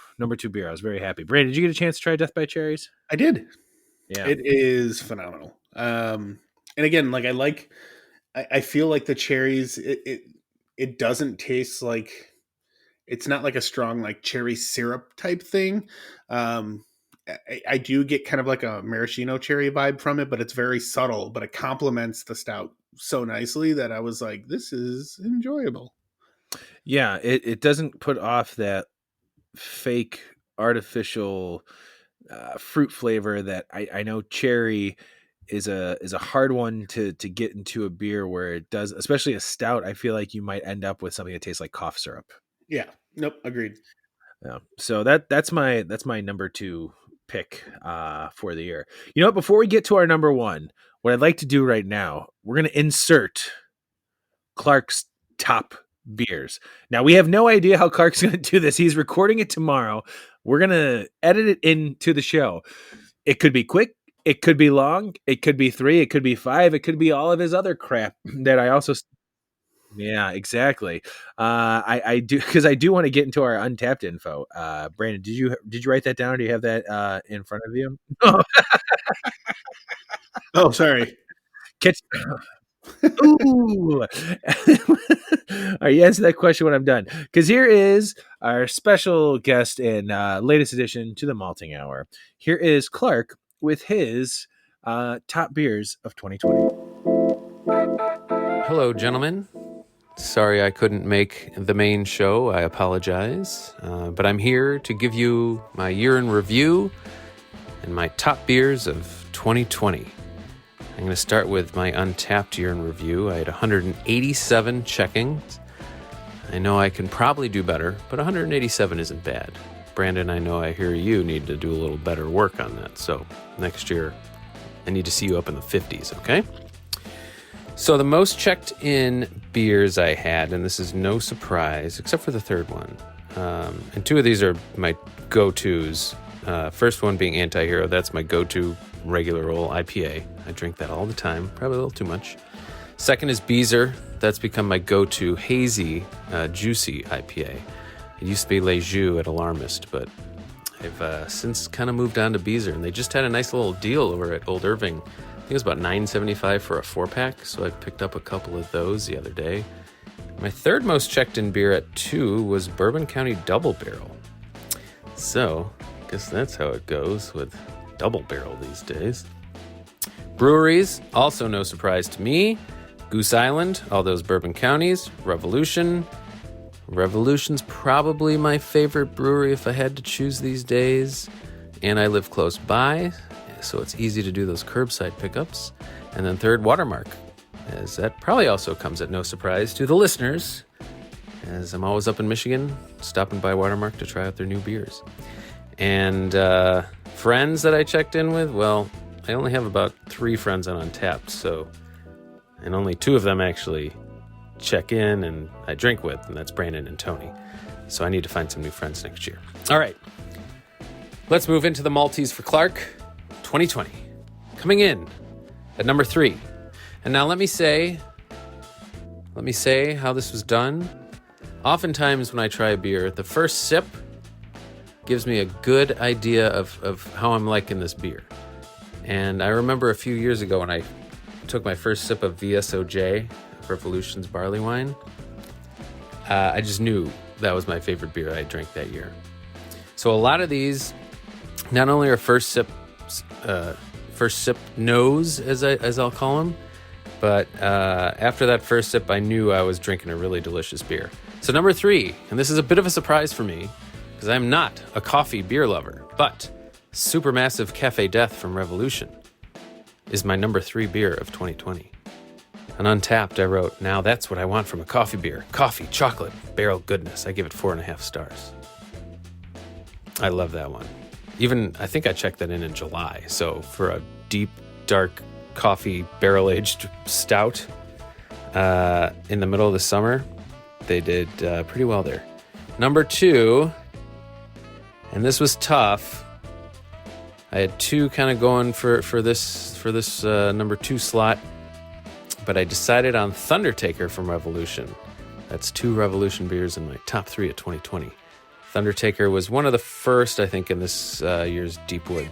beer. I was very happy. Brandon, did you get a chance to try Death by Cherries? I did. Yeah. It is phenomenal. And again, like I feel like the cherries, it doesn't taste like, it's not like a strong like cherry syrup type thing. I do get kind of like a maraschino cherry vibe from it, but it's very subtle, but it complements the stout so nicely that I was like, this is enjoyable. Yeah, it doesn't put off that fake artificial fruit flavor that I know cherry is a hard one to get into a beer, where it does, especially a stout. I feel like you might end up with something that tastes like cough syrup. Yeah. Nope. Agreed. Yeah. So that's my number two pick for the year. You know what? Before we get to our number one, what I'd like to do right now, we're gonna insert Clark's top beers. Now, we have no idea how Clark's going to do this. He's recording it tomorrow. We're going to edit it into the show. It could be quick. It could be long. It could be 3. It could be 5. It could be all of his other crap that I also. Yeah, exactly. I do, because I do want to get into our Untappd info. Brandon, did you write that down? Or do you have that in front of you? Oh, sorry. Catch. Ooh. All right, you answer that question when I'm done. Because here is our special guest and latest addition to the Malting Hour. Here is Clark with his top beers of 2020. Hello, gentlemen. Sorry I couldn't make the main show. I apologize. But I'm here to give you my year in review and my top beers of 2020. I'm going to start with my Untappd year in review. I had 187 checkings. I know I can probably do better, but 187 isn't bad. Brandon, I know I hear you need to do a little better work on that. So next year, I need to see you up in the 50s, okay? So the most checked in beers I had, and this is no surprise, except for the third one. And 2 of these are my go-tos. First one being Anti-Hero. That's my go-to regular old IPA. I drink that all the time, probably a little too much. Second is Beezer. That's become my go-to hazy, juicy IPA. It used to be Les Jus at Alarmist, but I I've since kind of moved on to Beezer, and they just had a nice little deal over at Old Irving. I think it was about $9.75 for a 4-pack, so I picked up a couple of those the other day. My third most checked-in beer at 2 was Bourbon County Double Barrel. So, I guess that's how it goes with Double Barrel these days. Breweries, also no surprise to me. Goose Island, all those bourbon counties. Revolution. Revolution's probably my favorite brewery if I had to choose these days. And I live close by, so it's easy to do those curbside pickups. And then third, Watermark, as that probably also comes at no surprise to the listeners, as I'm always up in Michigan, stopping by Watermark to try out their new beers. And friends that I checked in with, well, I only have about 3 friends on Untappd, and only 2 of them actually check in and I drink with, and that's Brandon and Tony. So I need to find some new friends next year. All right, let's move into the Malt-eez for Clark 2020. Coming in at number 3. And now let me say how this was done. Oftentimes when I try a beer, the first sip gives me a good idea of how I'm liking this beer. And I remember a few years ago when I took my first sip of VSOJ, Revolution's barley wine, I just knew that was my favorite beer I drank that year. So a lot of these, not only are first sip nose, as I'll call them, but after that first sip, I knew I was drinking a really delicious beer. So number 3, and this is a bit of a surprise for me, because I'm not a coffee beer lover, but Supermassive Cafe Death from Revolution is my number 3 beer of 2020. On Untappd, I wrote, now that's what I want from a coffee beer. Coffee, chocolate, barrel goodness. I give it 4.5 stars. I love that one. Even, I think I checked that in July. So for a deep, dark coffee barrel-aged stout in the middle of the summer, they did pretty well there. Number 2, and this was tough. I had 2 kind of going for this number 2 slot, but I decided on Thundertaker from Revolution. That's 2 Revolution beers in my top 3 of 2020. Thundertaker was one of the first, I think, in this year's Deepwood.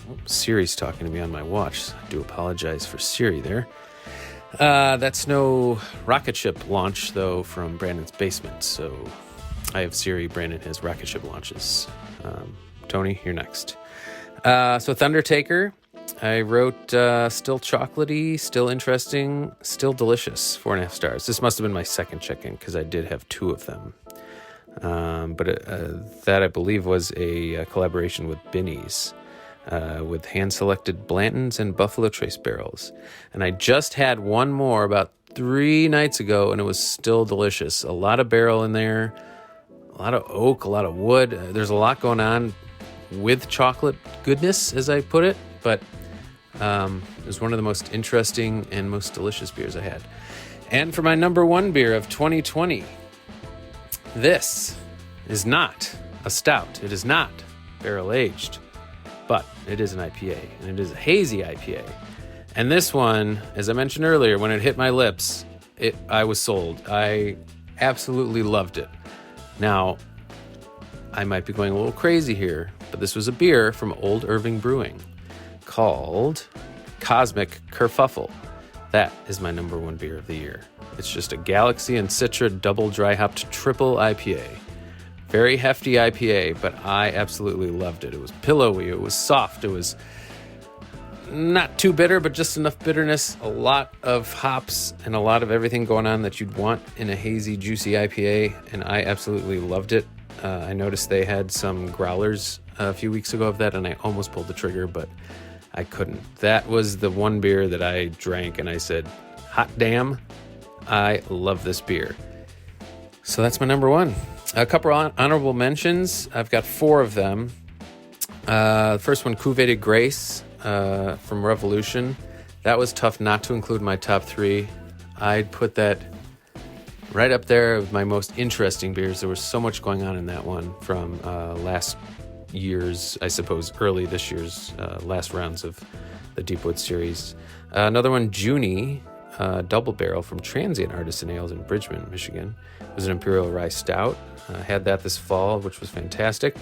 Oh, Siri's talking to me on my watch. I do apologize for Siri there. That's no rocket ship launch, though, from Brandon's basement. So I have Siri, Brandon has rocket ship launches. Tony, you're next. So Thundertaker, I wrote still chocolatey, still interesting, still delicious, 4.5 stars. This must have been my second check-in because I did have 2 of them. But that, I believe, was a collaboration with Binny's with hand-selected Blanton's and Buffalo Trace barrels. And I just had one more about 3 nights ago, and it was still delicious. A lot of barrel in there, a lot of oak, a lot of wood. There's a lot going on with chocolate goodness, as I put it, but it was one of the most interesting and most delicious beers I had. And for my number 1 beer of 2020, this is not a stout. It is not barrel-aged, but it is an IPA, and it is a hazy IPA. And this one, as I mentioned earlier, when it hit my lips, I was sold. I absolutely loved it. Now, I might be going a little crazy here, but this was a beer from Old Irving Brewing called Cosmic Kerfuffle. That is my number 1 beer of the year. It's just a Galaxy and Citra double dry hopped triple IPA. Very hefty IPA, but I absolutely loved it. It was pillowy, it was soft, it was not too bitter, but just enough bitterness, a lot of hops, and a lot of everything going on that you'd want in a hazy, juicy IPA, and I absolutely loved it. I noticed they had some growlers a few weeks ago of that, and I almost pulled the trigger, but I couldn't. That was the one beer that I drank, and I said, hot damn, I love this beer. So that's my number 1. A couple honorable mentions. I've got 4 of them. The first one, Cuvée de Grace from Revolution. That was tough not to include in my top 3. I'd put that right up there with my most interesting beers. There was so much going on in that one from last year's, I suppose, early this year's last rounds of the Deepwood series. Another one, Junie double barrel from Transient Artisan Ales in Bridgman, Michigan. It was an Imperial Rye Stout. Had that this fall, which was fantastic.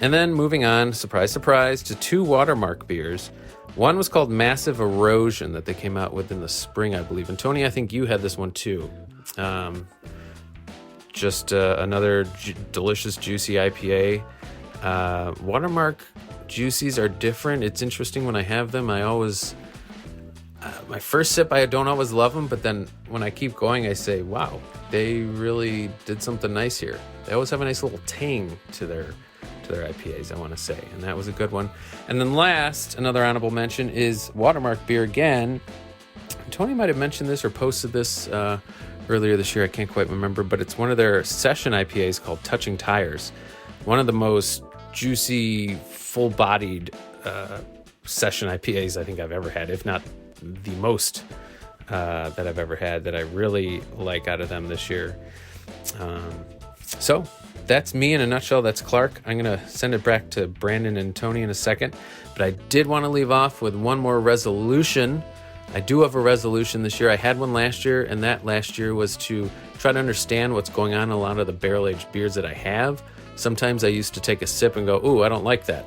And then moving on, surprise, surprise, to 2 Watermark beers. One was called Massive Erosion that they came out with in the spring, I believe. And Tony, I think you had this one too. Just another delicious, juicy IPA. Watermark juicies are different. It's interesting when I have them. I always... my first sip, I don't always love them, but then when I keep going, I say, wow, they really did something nice here. They always have a nice little tang to their IPAs, I want to say, and that was a good one. And then last, another honorable mention is Watermark beer again. Tony might have mentioned this or posted this earlier this year, I can't quite remember, but it's one of their session IPAs called Touching Tires. One of the most juicy, full-bodied session IPAs I think I've ever had, if not the most that I've ever had, that I really like out of them this year. So that's me in a nutshell. That's Clark. I'm going to send it back to Brandon and Tony in a second, but I did want to leave off with one more resolution. I do have a resolution this year. I had one last year, and that last year was to try to understand what's going on in a lot of the barrel-aged beers that I have. Sometimes I used to take a sip and go, ooh, I don't like that.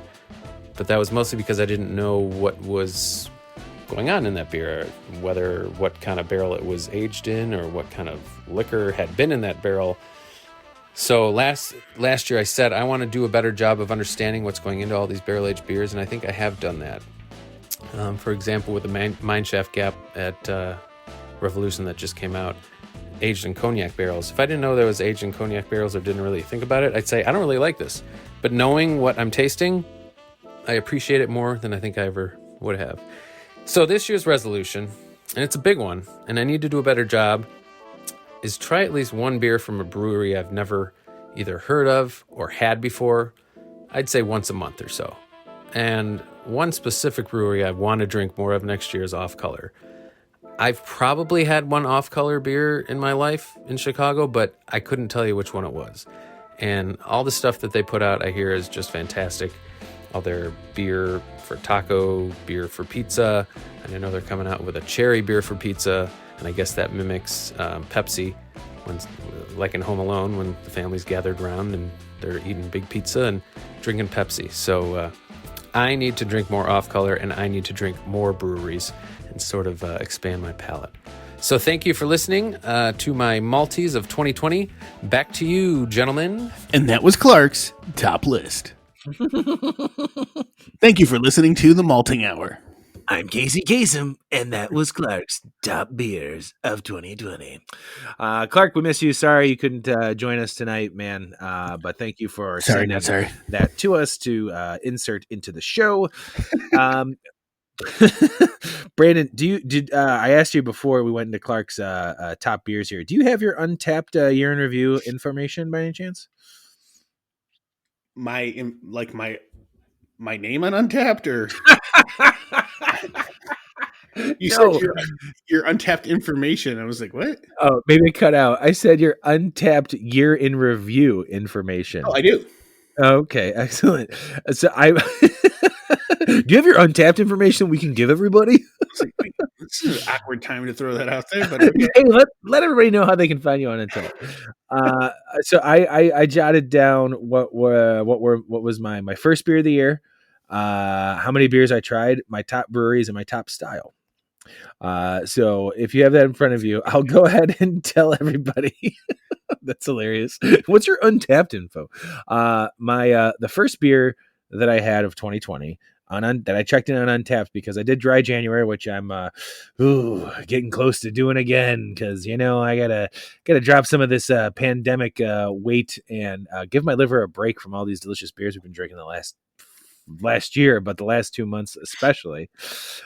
But that was mostly because I didn't know what was going on in that beer, whether what kind of barrel it was aged in or what kind of liquor had been in that barrel. So last year I said I want to do a better job of understanding what's going into all these barrel-aged beers, and I think I have done that. For example, with the Mineshaft Gap at Revolution that just came out, aged in cognac barrels. If I didn't know there was aged in cognac barrels or didn't really think about it, I'd say I don't really like this. But knowing what I'm tasting, I appreciate it more than I think I ever would have. So this year's resolution, and it's a big one, and I need to do a better job, is try at least one beer from a brewery I've never either heard of or had before. I'd say once a month or so. And one specific brewery I want to drink more of next year is Off Color. I've probably had one Off Color beer in my life in Chicago, but I couldn't tell you which one it was. And all the stuff that they put out, I hear, is just fantastic. All their beer for taco, beer for pizza, and I know they're coming out with a cherry beer for pizza, and I guess that mimics Pepsi, when, like in Home Alone, when the family's gathered around and they're eating big pizza and drinking Pepsi. So I need to drink more Off Color, and I need to drink more breweries and sort of expand my palate. So thank you for listening to my Malt-eez of 2020. Back to you, gentlemen. And that was Clark's top list. Thank you for listening to the Malting Hour. I'm Casey Kasem, and that was Clark's top beers of 2020. Clark, we miss you. Sorry you couldn't join us tonight, man. But thank you for sending that to us to insert into the show. Brandon, I asked you before we went into Clark's top beers here. Do you have your Untappd year in review information by any chance? My name on Untappd, or you said your Untappd information. I was like, what? Oh, maybe it cut out. I said your Untappd year in review information. Oh, I do. Okay, excellent. So do you have your Untappd information we can give everybody? Like, wait, this is an awkward time to throw that out there, but okay. Hey, let everybody know how they can find you on Untappd. So I jotted down what was my first beer of the year, how many beers I tried, my top breweries, and my top style. So if you have that in front of you, I'll go ahead and tell everybody. That's hilarious. What's your Untappd info? The first beer that I had of 2020 that I checked in on Untappd, because I did dry January, which I'm getting close to doing again, because I gotta drop some of this pandemic weight and give my liver a break from all these delicious beers we've been drinking the last year, but the last 2 months especially.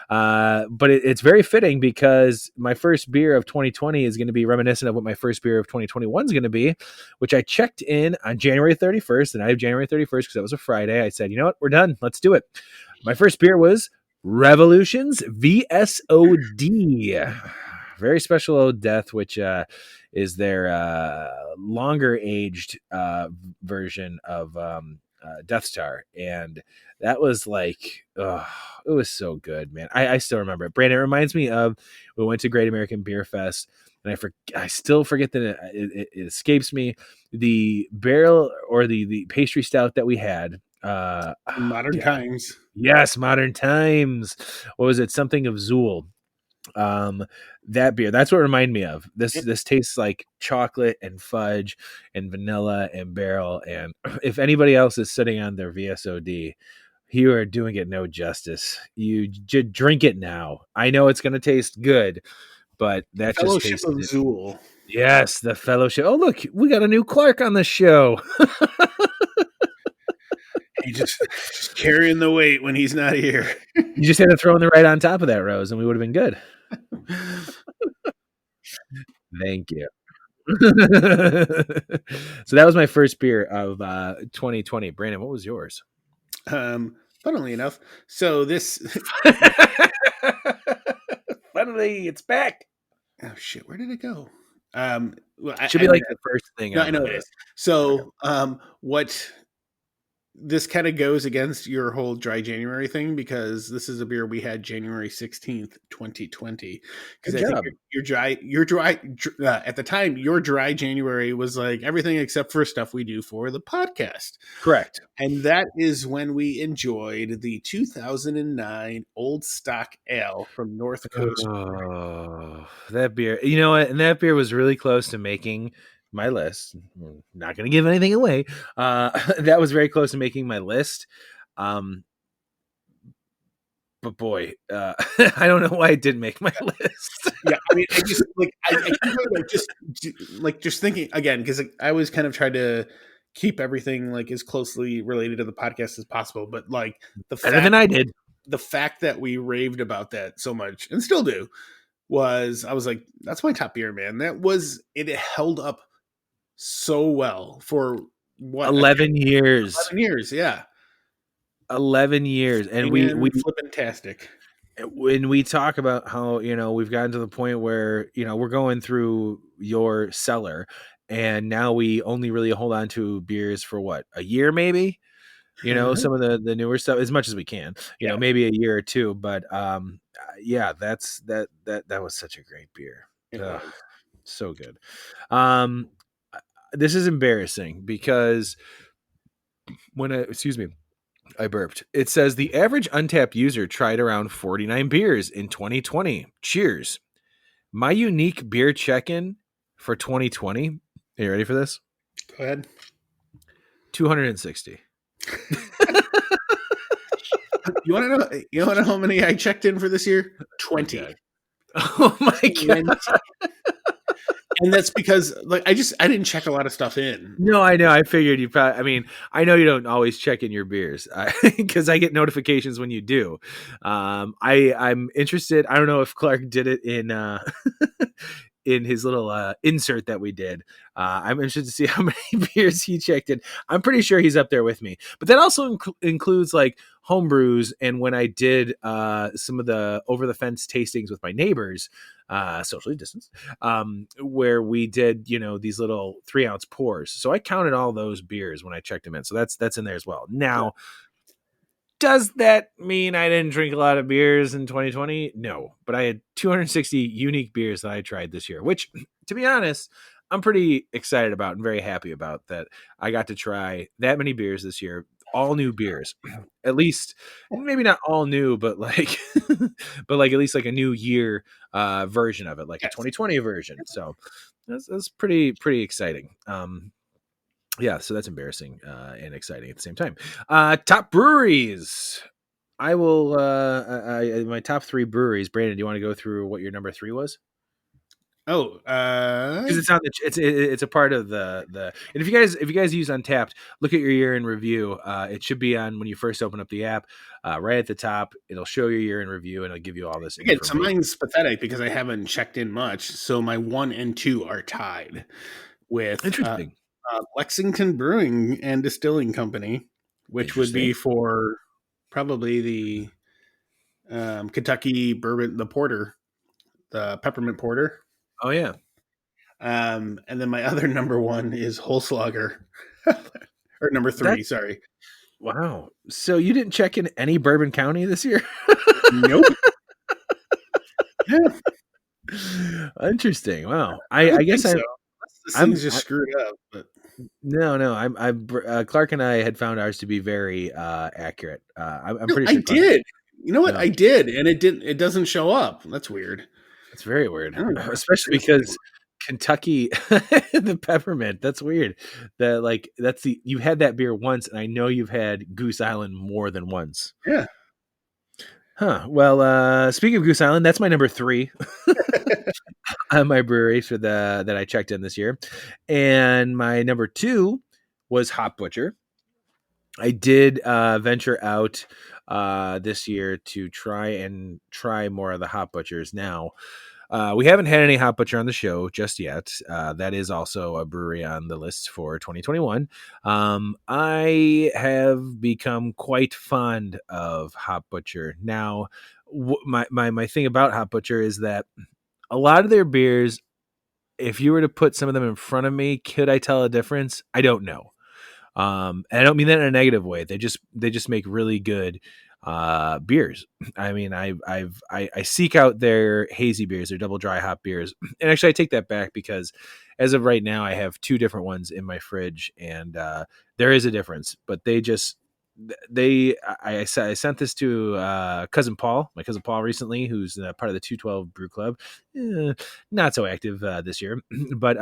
But it's very fitting, because my first beer of 2020 is going to be reminiscent of what my first beer of 2021 is going to be, which I checked in on January 31st, and I have January 31st because that was a Friday. I said, you know what, we're done. Let's do it. My first beer was Revolution's VSOD. Very special Old Death, which is their longer aged version of Death Star, and that was like, oh, it was so good, man. I still remember it. Brandon, it reminds me of we went to Great American Beer Fest, and I still forget that it escapes me the barrel or the pastry stout that we had. Modern God, times. yes, Modern Times. What was it? Something of Zool. Um, that beer. That's what it reminded me of. This Yep. this tastes like chocolate and fudge and vanilla and barrel. And if anybody else is sitting on their VSOD, you are doing it no justice. You drink it now. I know it's going to taste good, but that just Fellowship tasted of it. Zool. Yes, the fellowship. Oh, look, we got a new Clark on the show. He just carrying the weight when he's not here. You just had to throw in the right on top of that, Rose, and we would have been good. Thank you. So that was my first beer of 2020. Brandon, what was yours? Funnily enough, so this Finally, it's back. oh shit, where did it go? Well, Should be like the first thing no, I on know it the. is. So, what this kind of goes against your whole dry January thing because this is a beer we had January 16th, 2020. Because Good I think job. your dry at the time, your dry January was like everything except for stuff we do for the podcast. Correct. And that is when we enjoyed the 2009 Old Stock Ale from North Coast. Oh, that beer. You know what? And that beer was really close to making my list. Not going to give anything away. That was very close to making my list. Um, but boy, I don't know why it didn't make my list. Yeah, I mean, I just like I keep just thinking again because I always kind of try to keep everything like as closely related to the podcast as possible. But like the Better than fact I did. the fact that we raved about that so much and still do was I was like, that's my top beer, man. It held up so well for what 11 years. 11 years, yeah. 11 years. And we Flippin' tastic. when we talk about how we've gotten to the point where we're going through your cellar, and now we only really hold on to beers for what, a year maybe, some of the newer stuff as much as we can, Yeah, maybe a year or two, but yeah, that was such a great beer. it Ugh, was. so good. um this is embarrassing because excuse me, I burped. It says the average Untappd user tried around 49 beers in 2020. Cheers. My unique beer check-in for 2020. Are you ready for this? Go ahead. 260. You want to know? You want to know how many I checked in for this year? 20. Okay. Oh my 20. god. And that's because like I didn't check a lot of stuff in. No, I know. I figured you probably. I mean, I know you don't always check in your beers because I get notifications when you do. I'm interested. I don't know if Clark did it in in his little insert that we did. I'm interested to see how many beers he checked in. I'm pretty sure he's up there with me. But that also includes like home brews, and when I did some of the over the fence tastings with my neighbors, socially distanced, where we did these little 3-ounce pours. So I counted all those beers when I checked them in. So that's in there as well. Now, does that mean I didn't drink a lot of beers in 2020? No, but I had 260 unique beers that I tried this year, which, to be honest, I'm pretty excited about and very happy about that. I got to try that many beers this year, all new beers, at least maybe not all new, but like, but like at least like a new year version of it, like a 2020 version. So that's pretty exciting. Yeah, so that's embarrassing and exciting at the same time. Top breweries. I will. My top 3 breweries. Brandon, do you want to go through what your number 3 was? Oh, Because it's on the. It's a part of the. And if you guys use Untappd, look at your year in review. It should be on when you first open up the app, right at the top. It'll show your year in review and it'll give you all this again, so information. mine's pathetic because I haven't checked in much. So my 1 and 2 are tied with Interesting. Lexington Brewing and Distilling Company, which would be Interesting. for probably the Kentucky bourbon, the porter, the peppermint porter. Oh yeah. And then my other number 1 is Holslager, or number That 3. Sorry. wow. So you didn't check in any Bourbon County this year? Nope. Yeah, Interesting. Wow. I I would guess think so. Unless this I'm thing's just screwed up. But no, no. Clark and I had found ours to be very accurate. I'm no, pretty I sure Clark. did. You know what? No, I did, and it didn't. It doesn't show up. That's weird. it's very I weird, don't know. especially Here's the because Kentucky, the peppermint. That's weird. That like that's the you had that beer once, and I know you've had Goose Island more than once. Yeah. Huh. Well, speaking of Goose Island, that's my number 3 on my brewery for the that I checked in this year, and my number 2 was Hop Butcher. I did venture out this year to try more of the Hop Butchers. Now, we haven't had any Hop Butcher on the show just yet. That is also a brewery on the list for 2021. I have become quite fond of Hop Butcher. Now, my thing about Hop Butcher is that a lot of their beers, if you were to put some of them in front of me, could I tell a difference? I don't know. And I don't mean that in a negative way. They just make really good beers. I mean, I seek out their hazy beers, their double dry hop beers. And actually I take that back because as of right now I have 2 different ones in my fridge, and there is a difference, but I sent this to my cousin Paul recently, who's part of the 212 Brew Club. Not so active this year, but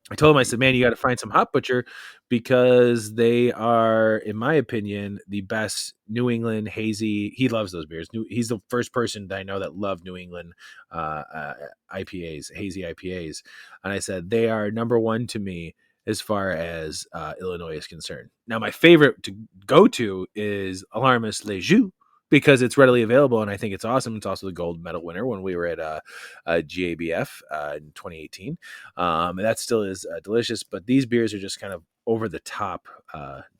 I told him, I said, man, you got to find some Hop Butcher because they are, in my opinion, the best New England hazy. He loves those beers. He's the first person that I know that loved New England IPAs, hazy IPAs. And I said, they are number 1 to me as far as Illinois is concerned. Now, my favorite to go to is Alarmist Les Jus, because it's readily available, and I think it's awesome. It's also the gold medal winner when we were at GABF in 2018. And that still is delicious, but these beers are just kind of over the top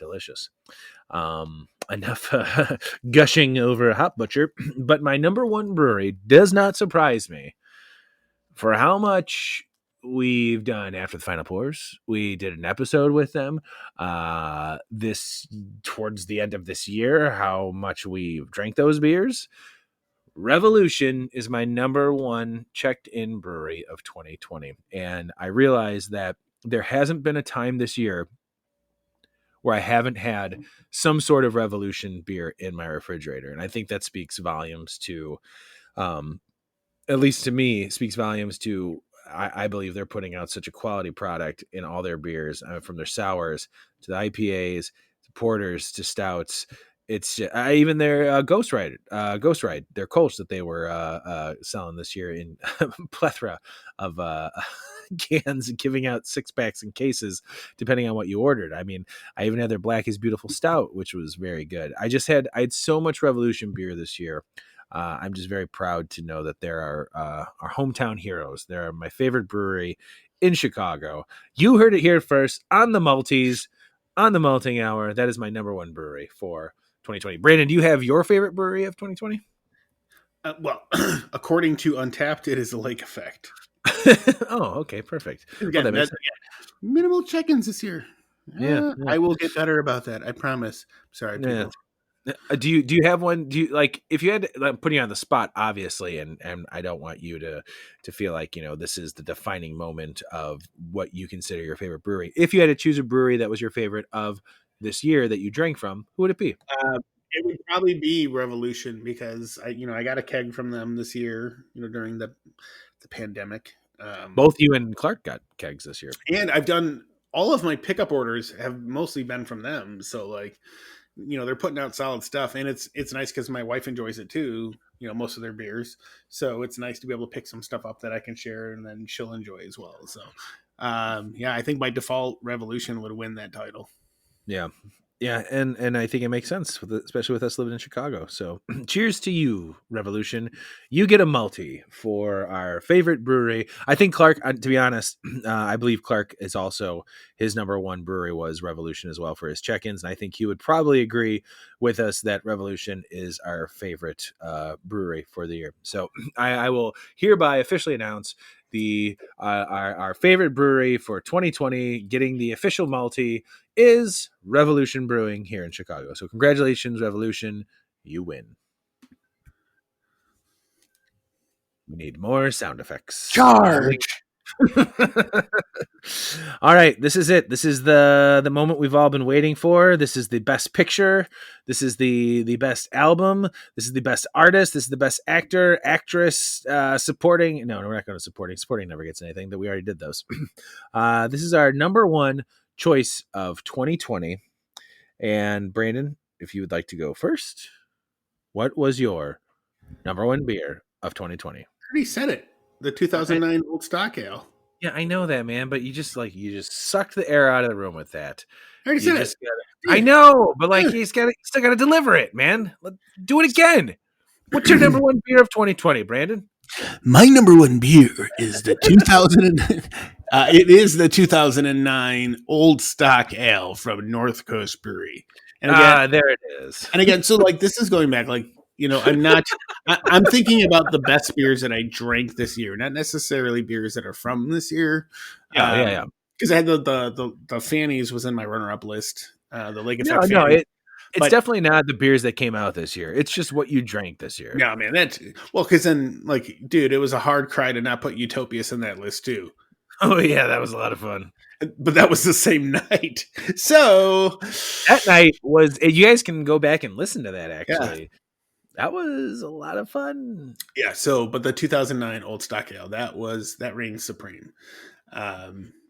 delicious. Enough gushing over Hop Butcher, but my number 1 brewery does not surprise me for how much we've done after the final pours. We did an episode with them this towards the end of this year, how much we've drank those beers. Revolution is my number 1 checked in brewery of 2020, and I realized that there hasn't been a time this year where I haven't had some sort of Revolution beer in my refrigerator, and I think that speaks volumes to at least to me, speaks volumes to I believe they're putting out such a quality product in all their beers, from their sours to the IPAs, to porters, to stouts. It's even their Ghost Ride, their Kolsch that they were selling this year in plethora of cans, giving out 6-packs and cases depending on what you ordered. I mean, I even had their Black is Beautiful Stout, which was very good. I had so much Revolution beer this year. I'm just very proud to know that there are our hometown heroes. They're my favorite brewery in Chicago. You heard it here first on the Malt-eez, on the Malting Hour. That is my number 1 brewery for 2020. Brandon, do you have your favorite brewery of 2020? well, according to Untappd, it is a Lake Effect. Oh, okay, perfect. Again, Well, that makes sense. minimal check-ins this year. Yeah. I will get better about that. I promise. Sorry, Yeah. people. Do you have one? Do you, like, if you had to, like, putting you on the spot, obviously, and I don't want you to feel like, this is the defining moment of what you consider your favorite brewery. If you had to choose a brewery that was your favorite of this year that you drank from, who would it be? It would probably be Revolution because I got a keg from them this year, during the pandemic. Both you and Clark got kegs this year, and I've done all of my pickup orders have mostly been from them. So like, they're putting out solid stuff, and it's nice because my wife enjoys it too. Most of their beers, so it's nice to be able to pick some stuff up that I can share, and then she'll enjoy as well. So, yeah, I think by default, Revolution would win that title. Yeah. Yeah, and I think it makes sense, especially with us living in Chicago. So, cheers to you, Revolution. You get a multi for our favorite brewery. I think Clark, to be honest, I believe Clark is also, his number 1 brewery was Revolution as well for his check-ins, and I think he would probably agree with us that Revolution is our favorite brewery for the year. So, I will hereby officially announce the our favorite brewery for 2020 getting the official Malt-eez is Revolution Brewing here in Chicago. So congratulations, Revolution. You win. We need more sound effects. Charge. All right, this is it. This is the moment we've all been waiting for. This is the best picture. This is the best album. This is the best artist. This is the best actor, actress, supporting. No, we're not going to supporting. Supporting never gets anything. That we already did those. This is our number one choice of 2020. And Brandon, if you would like to go first, what was your number one beer of 2020? I already said it. The 2009 Old Stock Ale. Yeah, I know that, man, but you just sucked the air out of the room with that. I already said it. I know, but like you still got to deliver it, man. Do it again. What's your number one beer of 2020, Brandon? My number one beer is the 2000. It is the 2009 Old Stock Ale from North Coast Brewery. And again, there it is. And again, so like this is going back, like I'm not. I'm thinking about the best beers that I drank this year, not necessarily beers that are from this year. Yeah. Because I had the Fannies was in my runner-up list. The Lake Effect. It's definitely not the beers that came out this year. It's just what you drank this year. Yeah, man, that's because then, like, dude, it was a hard cry to not put Utopias in that list too. Oh yeah, that was a lot of fun. But that was the same night. So that night was. You guys can go back and listen to that. Actually, that was a lot of fun. Yeah. So, but the 2009 Old Stock Ale that reigns supreme.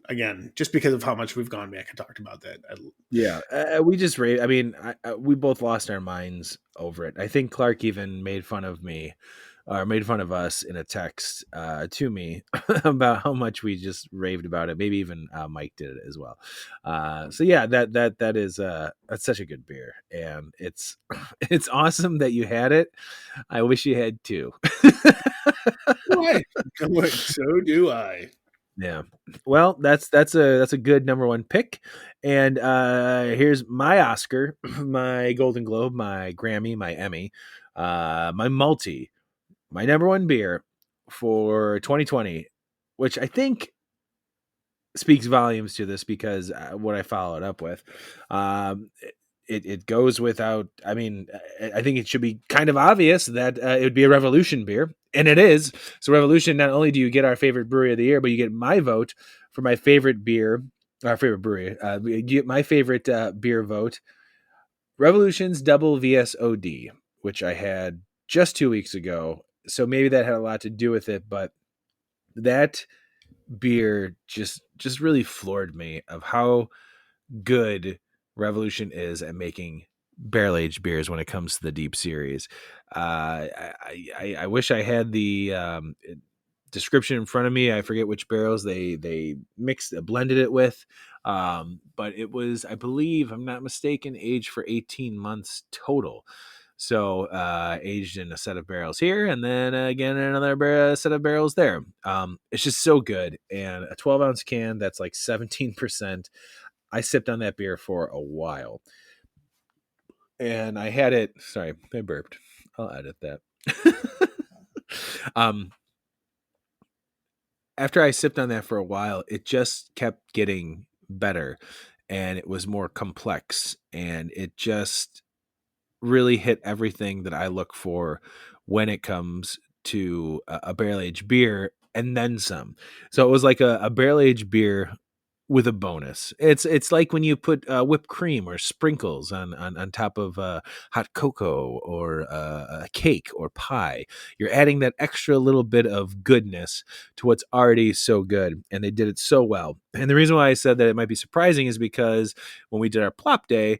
Again, just because of how much we've gone back and talked about that. We just rate. I mean, we both lost our minds over it. I think Clark even made fun of me, or made fun of us in a text to me about how much we just raved about it. Maybe even Mike did it as well. So yeah, that is that's such a good beer, and it's awesome that you had it. I wish you had two. So do I. Yeah. Well, that's a good number one pick. And here's my Oscar, my Golden Globe, my Grammy, my Emmy, my Malt-eez, my number one beer for 2020, which I think speaks volumes to this because what I followed up with. It goes without. I mean, I think it should be kind of obvious that it would be a Revolution beer, and it is. So, Revolution. Not only do you get our favorite brewery of the year, but you get my vote for my favorite beer, our favorite brewery. You get my favorite beer vote. Revolution's Double VSOD, which I had just 2 weeks ago. So maybe that had a lot to do with it, but that beer just really floored me of how good Revolution is at making barrel-aged beers when it comes to the deep series. I wish I had the description in front of me. I forget which barrels they blended it with, but it was, I believe, I'm not mistaken, aged for 18 months total. So aged in a set of barrels here, and then again in another set of barrels there. It's just so good, and a 12-ounce can that's like 17%. I sipped on that beer for a while, and I had it. Sorry, I burped. I'll edit that. After I sipped on that for a while, it just kept getting better, and it was more complex, and it just really hit everything that I look for when it comes to a barrel-aged beer, and then some. So it was like a barrel-aged beer with a bonus. It's like when you put whipped cream or sprinkles on top of hot cocoa or a cake or pie. You're adding that extra little bit of goodness to what's already so good, and they did it so well. And the reason why I said that it might be surprising is because when we did our plop day,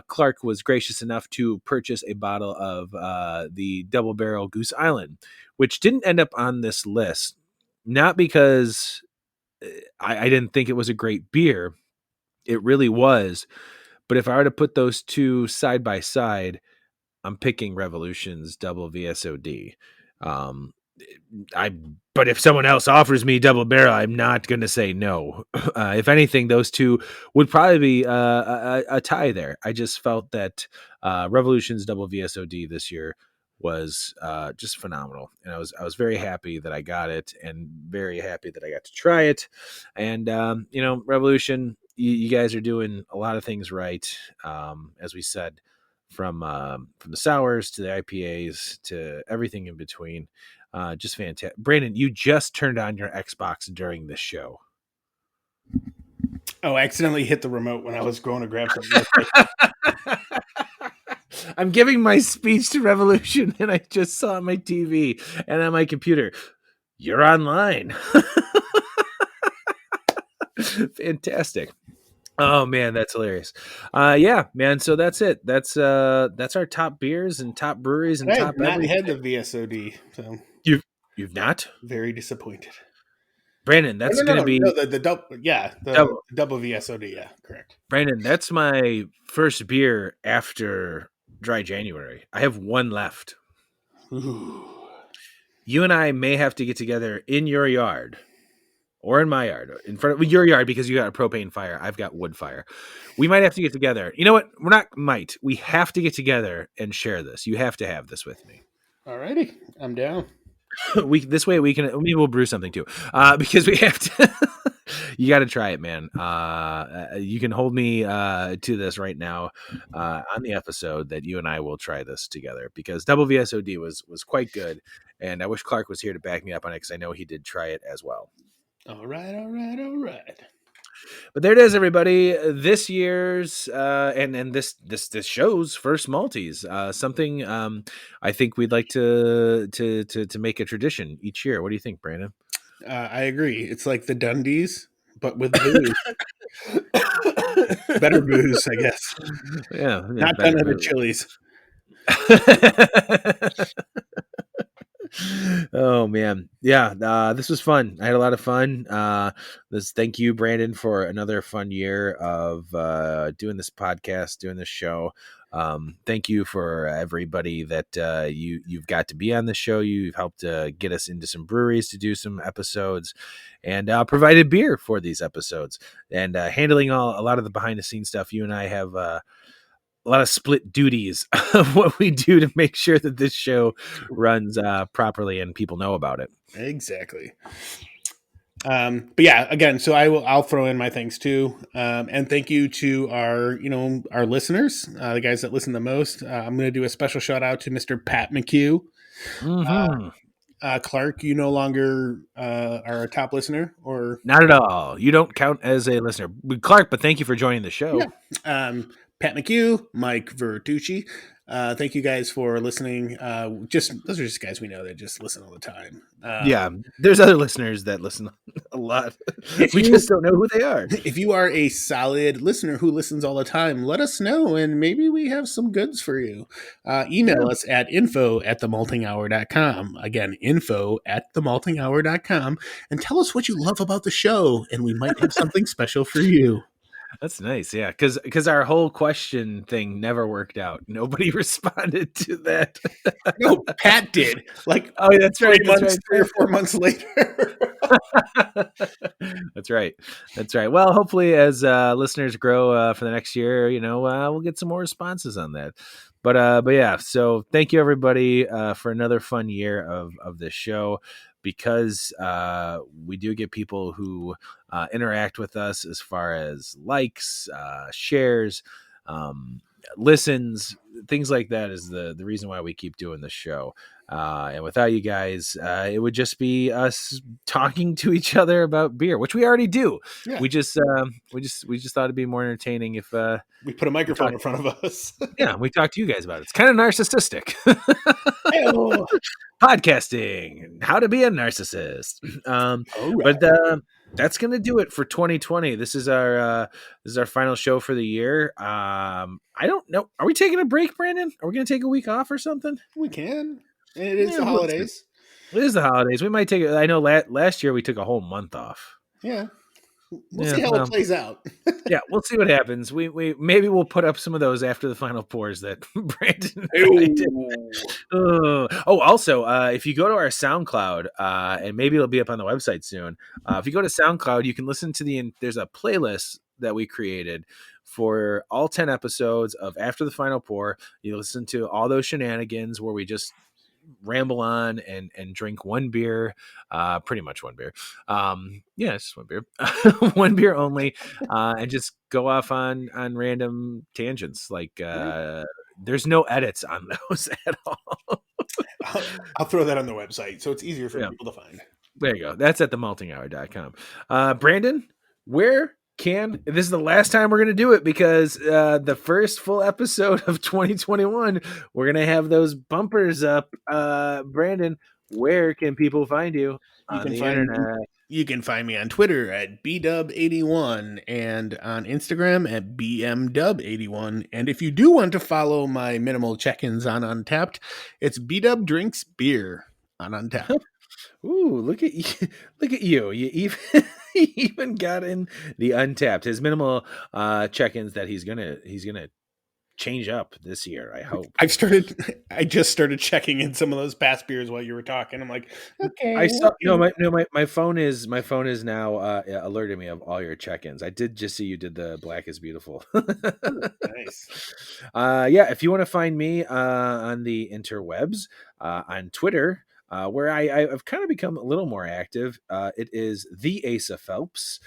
Clark was gracious enough to purchase a bottle of the Double Barrel Goose Island, which didn't end up on this list, not because I didn't think it was a great beer. It really was. But if I were to put those two side by side, I'm picking Revolution's Double VSOD. But if someone else offers me Double Barrel, I'm not going to say no. If anything, those two would probably be a tie there. I just felt that Revolution's Double VSOD this year was just phenomenal, and I was very happy that I got it, and very happy that I got to try it. And Revolution, you guys are doing a lot of things right, as we said, from the sours to the IPAs to everything in between. Just fantastic. Brandon, you just turned on your Xbox during this show. Oh, I accidentally hit the remote when I was going to grab something. I'm giving my speech to Revolution, and I just saw on my TV and on my computer, you're online. Fantastic. Oh man, that's hilarious. Yeah, man. So that's it. That's our top beers and top breweries and I top have not everything. had the VSOD, so You've not, very disappointed. Brandon. That's gonna be the double, yeah, the double. double VSOD, yeah, correct. Brandon, that's my first beer after Dry January. I have one left. Ooh. You and I may have to get together in your yard or in my yard, in front of your yard, because you got a propane fire. I've got wood fire. We might have to get together. You know what? We're not might. We have to get together and share this. You have to have this with me. Alrighty, I'm down. This way we can, maybe we'll brew something too, because we have to. You got to try it, man. You can hold me to this right now on the episode that you and I will try this together, because double VSOD was quite good, and I wish Clark was here to back me up on it, because I know he did try it as well. All right. But there it is, everybody. This year's and this show's first Maltese. Something I think we'd like to make a tradition each year. What do you think, Brandon? I agree. It's like the Dundies, but with booze. Better booze, I guess. Yeah, Not done at the Chili's. Oh man, yeah. This was fun. I had a lot of fun. Thank you, Brandon, for another fun year of doing this podcast, doing this show. Thank you for everybody that you've got to be on the show. You've helped get us into some breweries to do some episodes, and provided beer for these episodes, and handling a lot of the behind the scenes stuff. You and I have a lot of split duties of what we do to make sure that this show runs properly and people know about it. Exactly. But yeah, again, so I'll throw in my thanks too. And thank you to our listeners, the guys that listen the most. I'm going to do a special shout out to Mr. Pat McHugh. Mm-hmm. Clark, you no longer are a top listener, or not at all. You don't count as a listener, Clark, but thank you for joining the show. Yeah. Pat McHugh, Mike Vertucci. Thank you guys for listening. Those are just guys we know that just listen all the time. Yeah, there's other listeners that listen a lot. We just don't know who they are. If you are a solid listener who listens all the time, let us know, and maybe we have some goods for you. Email us at info@themaltinghour.com. Again, info@themaltinghour.com, and tell us what you love about the show, and we might have something special for you. That's nice, yeah, because our whole question thing never worked out. Nobody responded to that. No, Pat did. Like, oh, that's right. 3 or 4 months later. That's right. Well, hopefully, as listeners grow for the next year, we'll get some more responses on that. But yeah. So thank you, everybody, for another fun year of this show. Because we do get people who interact with us as far as likes, shares, listens, things like that is the reason why we keep doing this show. And without you guys, it would just be us talking to each other about beer, which we already do. Yeah. We just thought it'd be more entertaining if we put a microphone in front of us. Yeah, we talk to you guys about it. It's kind of narcissistic. Podcasting, how to be a narcissist. Right. But that's gonna do it for 2020. This is our final show for the year. I don't know. Are we taking a break, Brandon? Are we gonna take a week off or something? We can. It is the holidays. It is the holidays. We might take it. I know last year we took a whole month off. Yeah. We'll see how it plays out. Yeah, we'll see what happens. We maybe we'll put up some of those after the final pours that Brandon and I did. Also, if you go to our SoundCloud, and maybe it'll be up on the website soon. If you go to SoundCloud, you can listen to there's a playlist that we created for all 10 episodes of After the Final Pour. You listen to all those shenanigans where we just ramble on and drink one beer, pretty much one beer. Yeah, it's just one beer, one beer only, and just go off on random tangents. Like there's no edits on those at all. I'll throw that on the website so it's easier for people to find. There you go. That's at themaltinghour.com. Brandon, this is the last time we're going to do it, because the first full episode of 2021, we're going to have those bumpers up. Brandon, where can people find you on the internet? You can find me on Twitter at bdub81 and on Instagram at bmdub81. And if you do want to follow my minimal check-ins on Untappd, it's bdub drinks beer on Untappd. Ooh, look at you! Look at you! You even got in the Untappd. His minimal check-ins that he's gonna change up this year, I hope. I just started checking in some of those past beers while you were talking. I'm like, okay. I saw, my phone is now alerting me of all your check-ins. I did just see you did the Black is Beautiful. Nice. Yeah, if you want to find me on the interwebs, on Twitter, where I've kind of become a little more active, it is the Asa Phelps.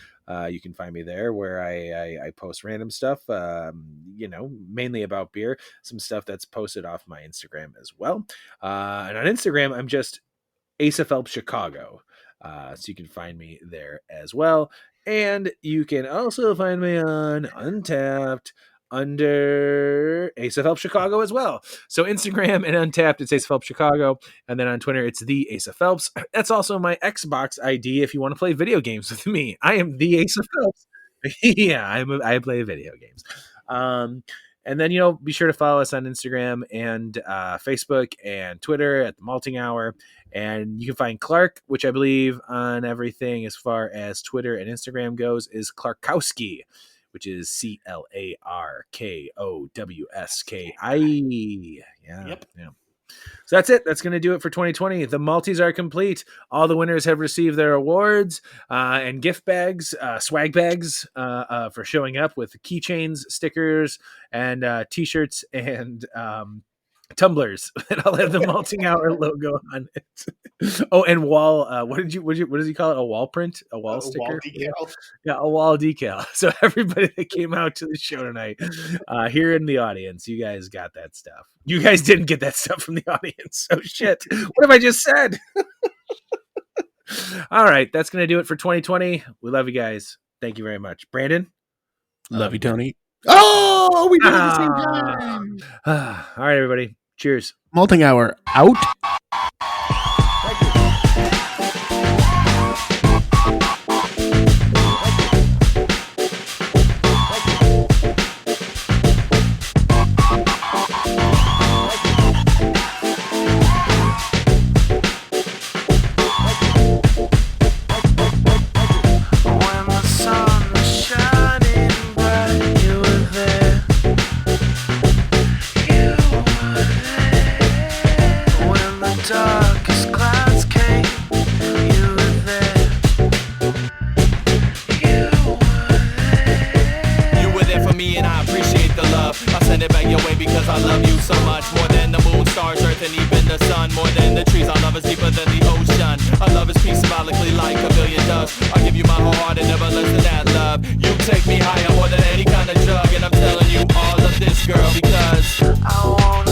You can find me there, where I post random stuff, mainly about beer, some stuff that's posted off my Instagram as well. And on Instagram, I'm just Asa Phelps Chicago. So you can find me there as well. And you can also find me on Untappd under Asa Phelps Chicago as well. So Instagram and Untappd, it's Asa Phelps Chicago. And then on Twitter, it's the Asa Phelps. That's also my Xbox ID if you want to play video games with me. I am the Asa Phelps. Yeah, I play video games. And then, be sure to follow us on Instagram and Facebook and Twitter at the Malting Hour. And you can find Clark, which I believe on everything as far as Twitter and Instagram goes, is Clarkowski, which is CLARKOWSKI. Yeah. Yep. Yeah. So that's it. That's going to do it for 2020. The Maltese are complete. All the winners have received their awards and gift bags, swag bags for showing up with keychains, stickers, and T-shirts and tumblers that all have the Malting Hour logo on it. Oh, and wall. What does he call it? A wall print? A wall sticker? Wall decal. Yeah, a wall decal. So everybody that came out to the show tonight, here in the audience, you guys got that stuff. You guys didn't get that stuff from the audience. So shit. What have I just said? All right, that's gonna do it for 2020. We love you guys. Thank you very much, Brandon. Love you, Tony. Oh, we did it at the same time. All right, everybody. Cheers. Malting Hour out. Take me higher more than any kind of drug, and I'm telling you all of this, girl, because I wanna